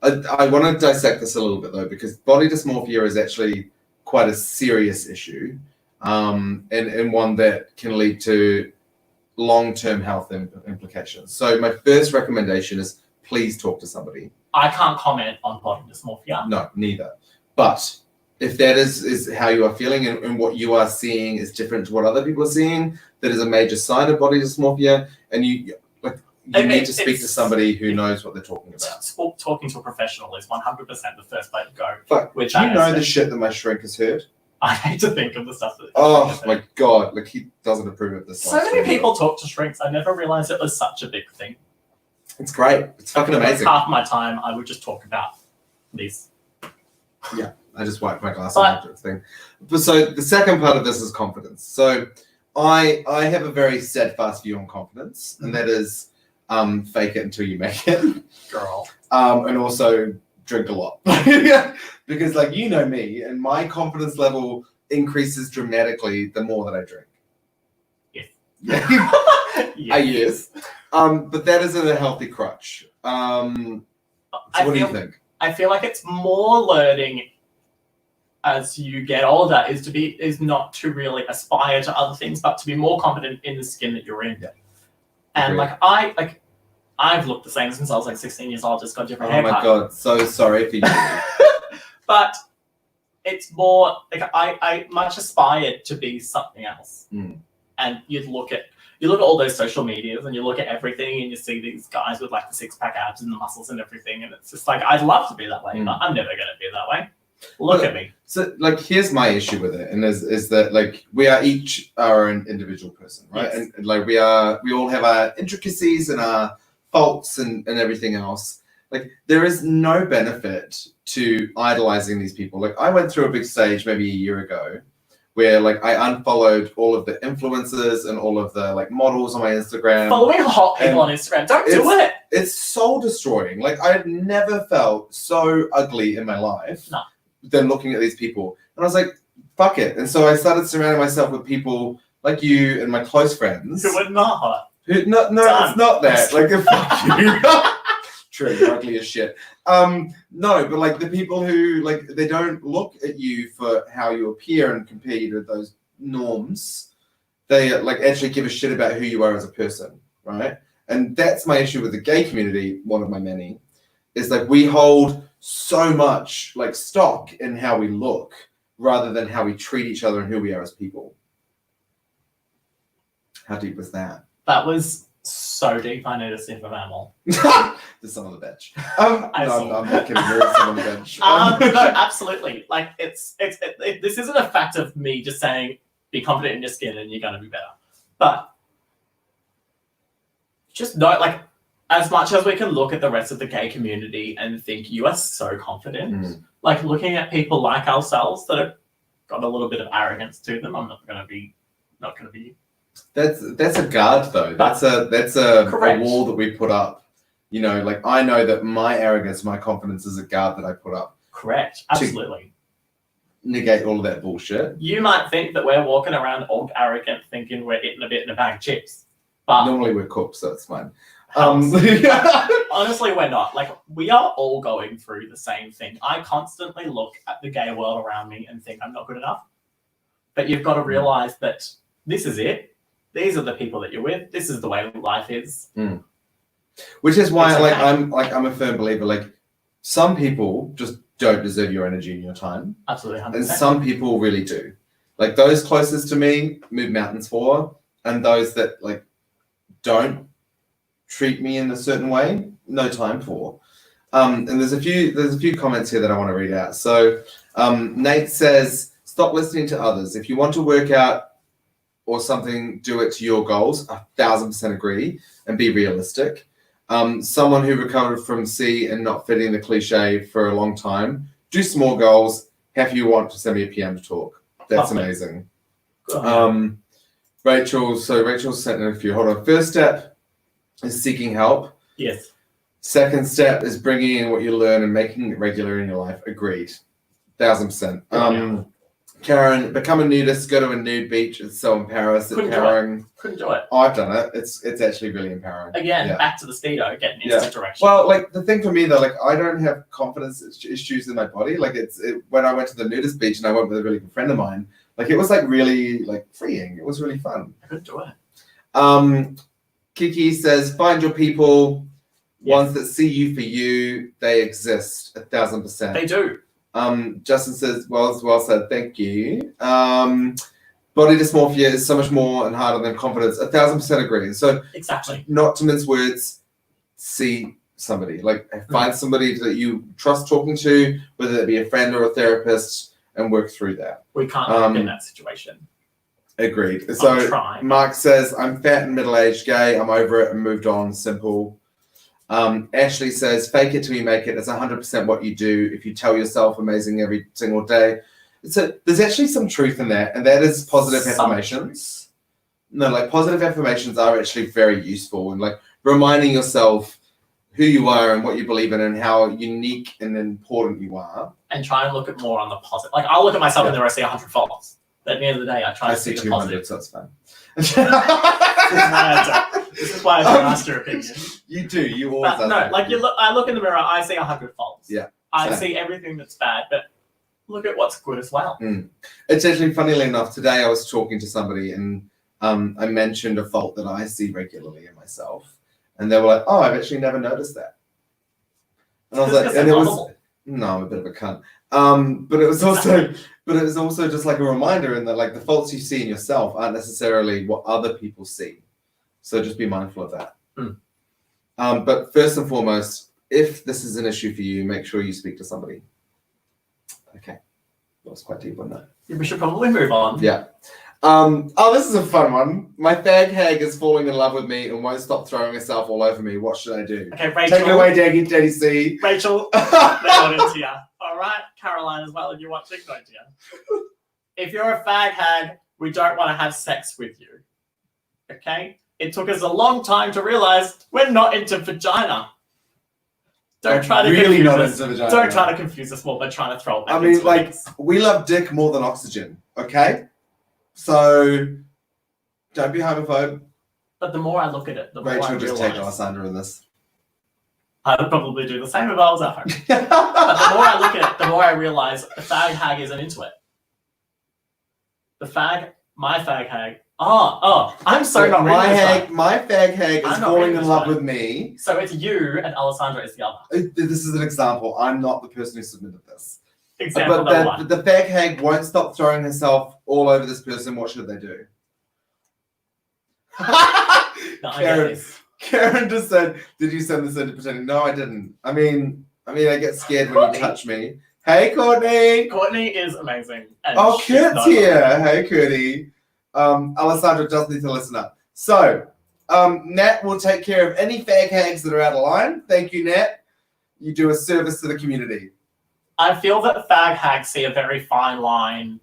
want to dissect this a little bit though, because body dysmorphia is actually quite a serious issue, and one that can lead to long-term health implications. So my first recommendation is please talk to somebody. I can't comment on body dysmorphia. No, neither. But if that is how you are feeling and what you are seeing is different to what other people are seeing, that is a major sign of body dysmorphia, and you need to speak to somebody who knows what they're talking about. Talking to a professional is 100% the first place to go. But do you know the shit that my shrink has heard? I hate to think of the stuff that. Oh my god! Like he doesn't approve of this. So many people talk to shrinks. I never realized it was such a big thing. It's great. It's fucking amazing. Half my time, I would just talk about this. Yeah, I just wiped my glass after this thing. But so the second part of this is confidence. So I have a very steadfast view on confidence, and that is fake it until you make it. Girl. And also drink a lot. Because like you know me, and my confidence level increases dramatically the more that I drink. Yes. Yes. But that isn't a healthy crutch. So what do you think? I feel like it's more learning as you get older is not to really aspire to other things, but to be more confident in the skin that you're in. Yeah. And I've looked the same since I was like 16 years old, just got different haircut. Oh my god, so sorry for you. But it's more like I much aspired to be something else. Mm. And you look at all those social medias and you look at everything and you see these guys with like the 6-pack abs and the muscles and everything, and it's just like I'd love to be that way, but I'm never gonna be that way. Look at me. So like here's my issue with it, and is that like we are each our own individual person, right? Yes. And like we all have our intricacies and our faults and everything else. Like there is no benefit to idolizing these people. Like I went through a big stage maybe a year ago where like I unfollowed all of the influencers and all of the like models on my Instagram. Following hot people on Instagram, don't do it. It's soul destroying. Like I've never felt so ugly in my life than looking at these people. And I was like, fuck it. And so I started surrounding myself with people like you and my close friends. Who were not hot. No, it's not that. Like fuck you. True, you're ugly as shit. No, but like the people who like they don't look at you for how you appear and compare you to those norms. They like actually give a shit about who you are as a person, right? And that's my issue with the gay community. One of my many is like we hold so much like stock in how we look rather than how we treat each other and who we are as people. How deep was that? That was so deep. I need a sip of Amyl. The son of the bench. I'm not kidding. You're the son of the bench. No, absolutely. Like this isn't a fact of me just saying be confident in your skin and you're going to be better. But just know, like, as much as we can look at the rest of the gay community and think you are so confident, like looking at people like ourselves that have got a little bit of arrogance to them, I'm not going to be. That's a guard though. That's a wall that we put up. You know, like I know that my arrogance, my confidence is a guard that I put up. Correct. Absolutely. Negate all of that bullshit. You might think that we're walking around all arrogant thinking we're eating a bit in a bag of chips. But normally we're cooked, so it's fine. Honestly, we're not. Like, we are all going through the same thing. I constantly look at the gay world around me and think I'm not good enough. But you've got to realize that this is it. These are the people that you're with. This is the way life is. Which is why, It's like, okay. I'm a firm believer. Like, some people just don't deserve your energy and your time, Absolutely, 100%. and some people really do. Like those closest to me, move mountains for, and those that like don't treat me in a certain way, no time for. And there's a few comments here that I want to read out. So Nate says, stop listening to others. If you want to work out or something, do it to your goals. 1,000% agree, and be realistic. Someone who recovered from C and not fitting the cliche for a long time, do small goals. If you want to send me a PM to talk. That's Lovely. amazing. Good. Rachel sent in a few. Hold on. First step is seeking help. Yes. Second step is bringing in what you learn and making it regular in your life. Agreed. 1,000%. Karen, become a nudist, go to a nude beach. It's so empowering. Couldn't do it. Couldn't do it. Oh, I've done it. It's actually really empowering. Again, Yeah. back to the speedo, getting Yeah. instant direction. Well, like the thing for me though, like I don't have confidence issues in my body. Like when I went to the nudist beach and I went with a really good friend of mine, like it was like really like freeing. It was really fun. I couldn't do it. Kiki says, find your people, Yes. ones that see you for you. They exist 1,000%. They do. Justin says, well said, thank you. Body dysmorphia is so much more and harder than confidence. 1,000% agree. So Exactly. not to mince words, see somebody. Like find somebody that you trust talking to, whether it be a friend or a therapist, and work through that. We can't live in that situation. Agreed. I'm So trying. Mark says, I'm fat and middle-aged gay. I'm over it and moved on. Simple. Ashley says, fake it till you make it. It's 100% what you do. If you tell yourself amazing every single day. So there's actually some truth in that, and that is positive affirmations. No, like positive affirmations are actually very useful, and like reminding yourself who you are and what you believe in and how unique and important you are. And try and look at more on the positive. Like, I'll look at myself and there I see 100 faults. But at the end of the day, I try I to see see the positive. 200, so it's fine. This is why I don't ask your opinion. You do. You always But no, like I look in the mirror, I see 100 faults. Yeah, I same. see everything that's bad, but look at what's good as well. It's actually, funnily enough, today I was talking to somebody and I mentioned a fault that I see regularly in myself, and they were like, "Oh, I've actually never noticed that." And I was like, and it was no, I'm a bit of a cunt. But it was also just like a reminder in that like the faults you see in yourself aren't necessarily what other people see. So just be mindful of that. But first and foremost, if this is an issue for you, make sure you speak to somebody. Okay. That was quite deep on that. We should probably move on. Yeah. This is a fun one. My fag hag is falling in love with me and won't stop throwing herself all over me. What should I do? Okay, Rachel. Take it away, Daddy C. Rachel, they're not into you. All right, Caroline as well, if you're watching, no dear. If you're a fag hag, we don't want to have sex with you. Okay? It took us a long time to realize we're not into vagina. Don't try to really confuse not us. into vagina. Don't try to confuse us more by trying to throw it back I mean, into like, us. we love dick more than oxygen, okay? So, don't be homophobe. But the more I look at it, the more I Rachel just take realize Alessandra in this. I would probably do the same if I was at home. But the more I look at it, the more I realize the fag hag isn't into it. My fag hag. I'm so not reading this right. My fag hag is I'm not falling reading in this love right. with me. So it's you and Alessandra is the other. This is an example. I'm not the person who submitted this. Example number one. But the fag hag won't stop throwing herself all over this person. What should they do? No, I get this. Karen just said, "Did you send this in to pretending?" No, I didn't. I mean, I get scared when you touch me. Hey, Courtney. Courtney is amazing. And Oh, she's Kurt's not here. wrong. Hey, Kurtie. Alessandra does need to listen up. So, Nat will take care of any fag hags that are out of line. Thank you, Nat. You do a service to the community. I feel that fag hags see a very fine line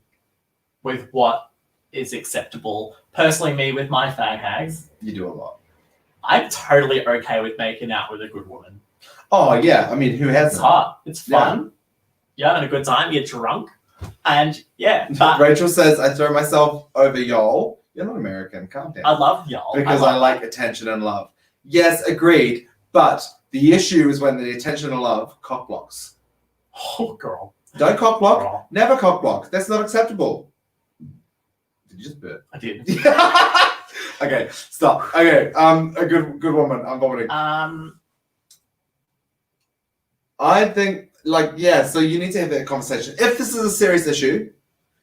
with what is acceptable. Personally, me with my fag hags, You do a lot. I'm totally okay with making out with a good woman. Oh, yeah. I mean, who It's hasn't? hot. It's fun. You're having a good time. You're drunk. And yeah, but Rachel says, I throw myself over y'all. You're not American. Calm down. I love y'all. Because I like attention and love. Yes, agreed. But The issue is when the attention and love cock blocks. Oh, girl. Don't cock block. Girl. Never cock block. That's not acceptable. Did you just burp? I did. Okay, stop. Okay, a good woman. I'm vomiting. I think, so you need to have that conversation. If this is a serious issue,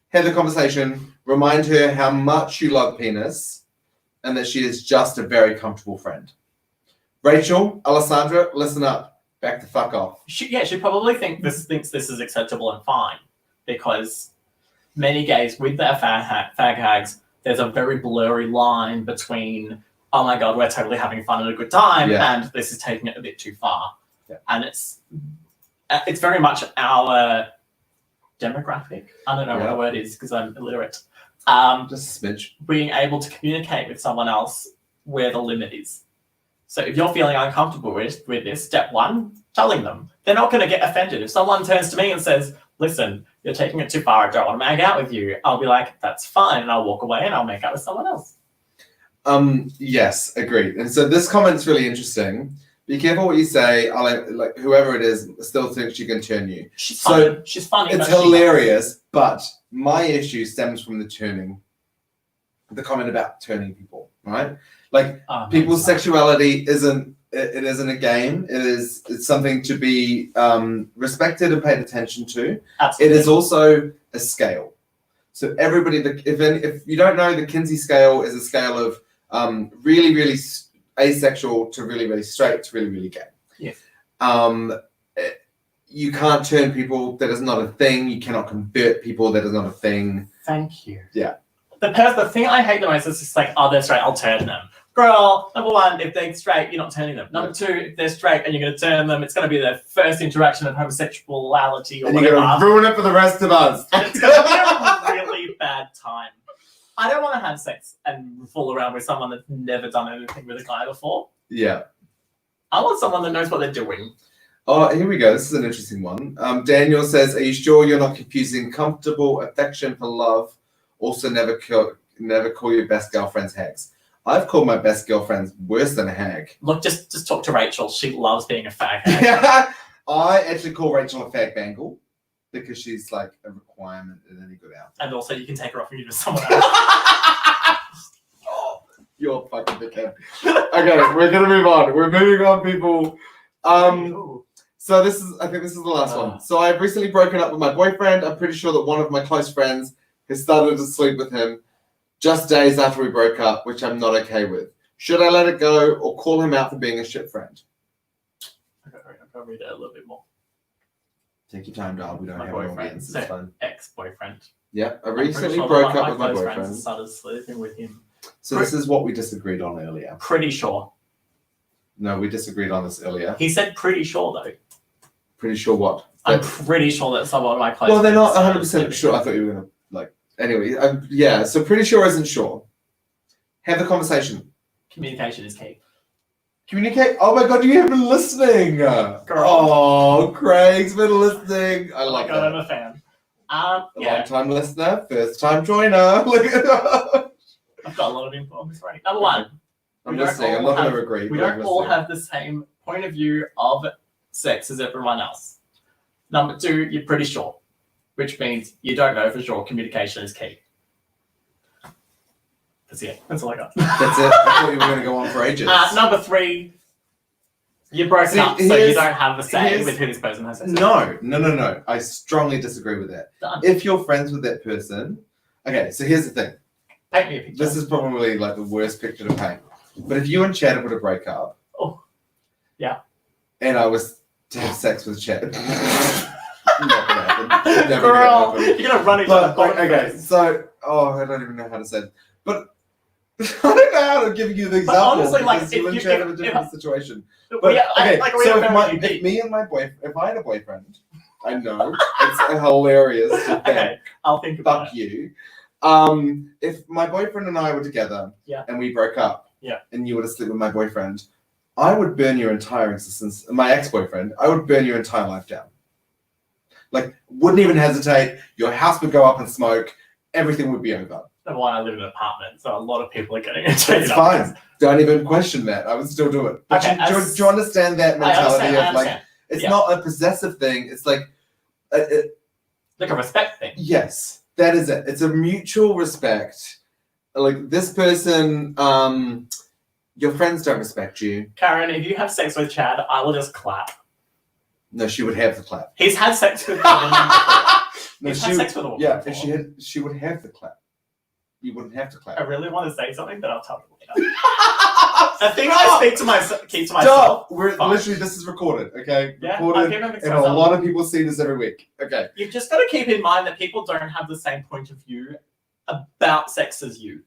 have the conversation. Remind her how much you love penis, and that she is just a very comfortable friend. Rachel, Alessandra, listen up. Back the fuck off. She probably thinks this is acceptable and fine, because many gays with their fag hags, there's a very blurry line between, oh my god, we're totally having fun and a good time, and this is taking it a bit too far. Yeah. And it's very much our demographic. I don't know what the word is because I'm illiterate. Just a smidge. Being able to communicate with someone else where the limit is. So if you're feeling uncomfortable with this, step one, telling them. They're not going to get offended. If someone turns to me and says, listen, you're taking it too far, I don't want to make out with you, I'll be like, that's fine, and I'll walk away and I'll make out with someone else. Yes, agreed. And so this comment's really interesting. Be careful what you say. Whoever it is still thinks she can turn you. She's funny. She's funny. It's hilarious, but my issue stems from the comment about turning people, right? People's sexuality isn't a game. It's something to be respected and paid attention to. Absolutely. It is also a scale. So everybody, if you don't know, the Kinsey scale is a scale of really, really asexual to really, really straight to really, really gay. Yes. You can't turn people. That is not a thing. You cannot convert people. That is not a thing. Thank you. Yeah. The thing I hate the most is just like, oh, they're straight, I'll turn them. Girl, number one, if they're straight, you're not turning them. Number two, if they're straight and you're going to turn them, it's going to be their first interaction of homosexuality or And whatever. you're going to ruin it for the rest of us. And it's going to be a really bad time. I don't want to have sex and fool around with someone that's never done anything with a guy before. Yeah. I want someone that knows what they're doing. Oh, here we go. This is an interesting one. Daniel says, are you sure you're not confusing comfortable affection for love? Also, never call your best girlfriends hags. I've called my best girlfriends worse than a hag. Look, just talk to Rachel. She loves being a fag hag. I actually call Rachel a fag bangle because she's like a requirement in any good outfit. And also, you can take her off and give her to someone else. Oh, you're fucking dickhead. Okay, we're gonna move on. We're moving on, people. So I think this is the last one. So I've recently broken up with my boyfriend. I'm pretty sure that one of my close friends has started to sleep with him just days after we broke up, which I'm not okay with. Should I let it go or call him out for being a shit friend? Okay, I'll read it a little bit more. Take your time, darling. We don't My have an boyfriend. audience. It's fun. Ex-boyfriend. Yeah, I I'm pretty recently sure broke that up with my close friends boyfriend. started sleeping with him. So this is what we disagreed on earlier. Pretty sure. No, we disagreed on this earlier. He said pretty sure, though. Pretty sure what? I'm pretty sure that someone of my close Well, they're not friends 100% sure. I thought you were going to, anyway, yeah, so pretty sure isn't sure. Have the conversation. Communication is key. Communicate. Oh my god, you have been listening. Girl. Oh, Craig's been listening. I Oh my like god, that. I'm a fan. Long time listener, first time joiner. Look at that. I've got a lot of info on this already. Number one, I'm We don't listening. I'm all not going to have- agree. we but I'm don't all listening. have the same point of view of sex as everyone else. Number two, you're pretty sure, which means you don't know for sure. Communication is key. That's it. That's all I got. That's it. I thought you were going to go on for ages. Number three, you're broken See, up, so you here's- don't have a say here's- with who this person has sex with. No. I strongly disagree with that. Done. If you're friends with that person, okay, so here's the thing. Paint me a picture. This is probably like the worst picture to paint. But if you and Chad were to break up, Oh, yeah. and I was to have sex with Chad, not gonna happen. Never Girl, gonna happen. you're gonna run into the But bottom okay, face. so I don't even know how to say it. But I don't know how to give you the example. honestly, like, because if you and you- Chad have a if- different situation. But yeah, okay, like, are we so okay with if me and my boyfriend, if I had a boyfriend, I know it's hilarious. Okay, I'll think about Fuck it. you. If my boyfriend and I were together, Yeah. and we broke up, Yeah. and you were to sleep with my boyfriend, I would burn your entire existence. My ex-boyfriend, I would burn your entire life down. Like, wouldn't even hesitate. Your house would go up in smoke. Everything would be over. Number one, I live in an apartment, so a lot of people are getting into it. It's fine. Don't even question that. I would still do it. But Okay, do you understand that I mentality understand. of like, it's Yeah. not a possessive thing. It's like, Like a respect thing. yes, that is it. It's a mutual respect. Like this person, your friends don't respect you. Karen, if you have sex with Chad, I will just clap. No, she would have the clap. He's had sex with a woman before. No, He's she had sex with a woman yeah, before. if she would have the clap. You wouldn't have to I clap. really want to say something, but I'll tell you later. The thing I speak to keep to myself. Stop! We're Fine. literally, this is recorded, okay? Yeah, Recorded, I'll give him and a lot of people see this every week. Okay. You've just got to keep in mind that people don't have the same point of view about sex as you.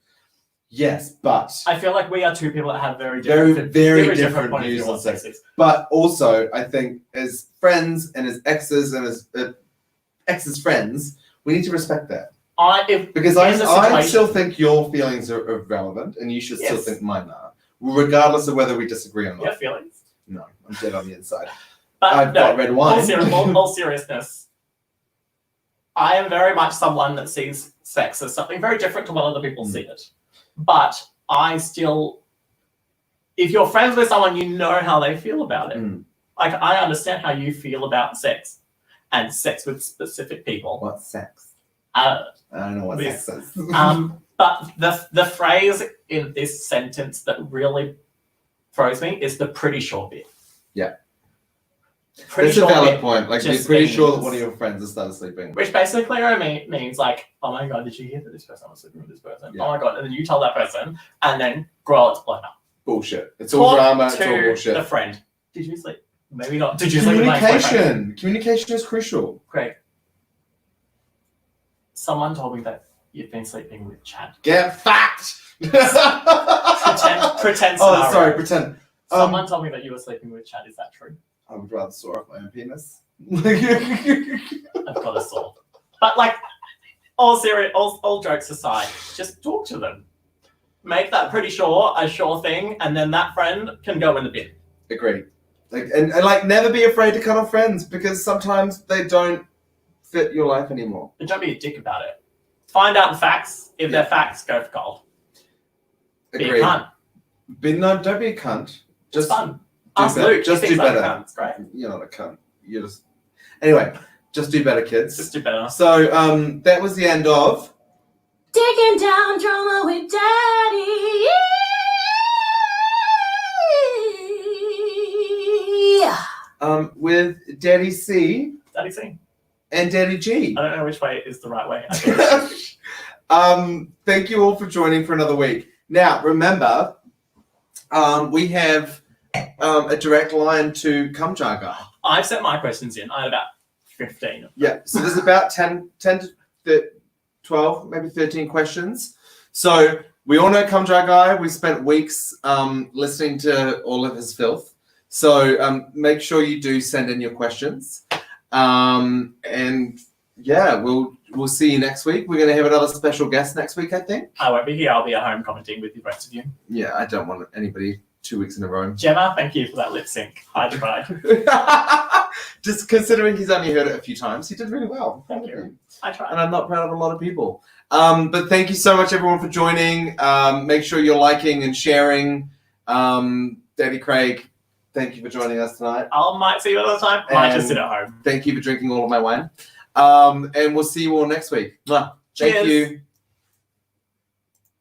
Yes, but I feel like we are two people that have very Very, different, very different point of views view on sex. is. But also, I think as friends and as exes and as exes' friends, we need to respect that. Because I Here's a situation. still think your feelings are relevant, and you should still Yes. think mine are, regardless of whether we disagree or You have not. feelings. No, I'm dead on the inside. But I've no, got red wine. all seriousness, I am very much someone that sees sex as something very different to what other people see it. But I still, if you're friends with someone, you know how they feel about it. Mm. Like, I understand how you feel about sex and sex with specific people. What's sex? Uh, I don't know what This- sex is. but the phrase in this sentence that really throws me is the pretty sure bit. Yeah. Pretty It's a sure valid bit, point. Like, you're just pretty sure that means- one of your friends has started sleeping. which basically means like, oh my god, did you hear that this person was sleeping with this person? Yeah. Oh my god, and then you tell that person, and then grow it's blown up. Bullshit. It's all drama. It's all to bullshit. the friend. Did you sleep? Maybe not. Did you sleep with my boyfriend? Communication. Communication is crucial. Craig, someone told me that you've been sleeping with Chad. Get fucked. Pretend Oh, scenario. sorry. Pretend. Someone told me that you were sleeping with Chad. Is that true? I would rather saw off my own penis. I've got a saw. But like, all jokes aside, just talk to them. Make that pretty sure a sure thing, and then that friend can go in the bin. Agreed. Like, and like, never be afraid to cut off friends because sometimes they don't fit your life anymore. But don't be a dick about it. Find out the facts. If they're facts, go for gold. Be a Agreed. cunt. No, don't be a cunt. It's Just fun. do Ask better. Luke. Just he do thinks I'm a better. cunt. It's great. You're not a cunt. You're just. Anyway, just do better, kids. Just do better. So that was the end of Digging down drama with daddy. with Daddy C Daddy C. and Daddy G. I don't know which way is the right way. I think. Thank you all for joining for another week. Now, remember, we have a direct line to Cum Jar Guy. I've sent my questions in. I had about 15. Yeah, so there's about 10 to 12, maybe 13 questions. So we all know Cum Jar Guy. We spent weeks listening to all of his filth. So make sure you do send in your questions. And yeah, we'll see you next week. We're going to have another special guest next week, I think. I won't be here. I'll be at home commenting with the rest of you. Yeah, I don't want anybody 2 weeks in a row. Gemma, thank you for that lip sync. I tried. Just considering he's only heard it a few times, he did really well. Thank you. I tried. And I'm not proud of a lot of people. But thank you so much, everyone, for joining. Make sure you're liking and sharing. Daddy Craig, thank you for joining us tonight. I might see you another time. Might And just sit at home. Thank you for drinking all of my wine. And we'll see you all next week. Mwah. Thank Cheers. you.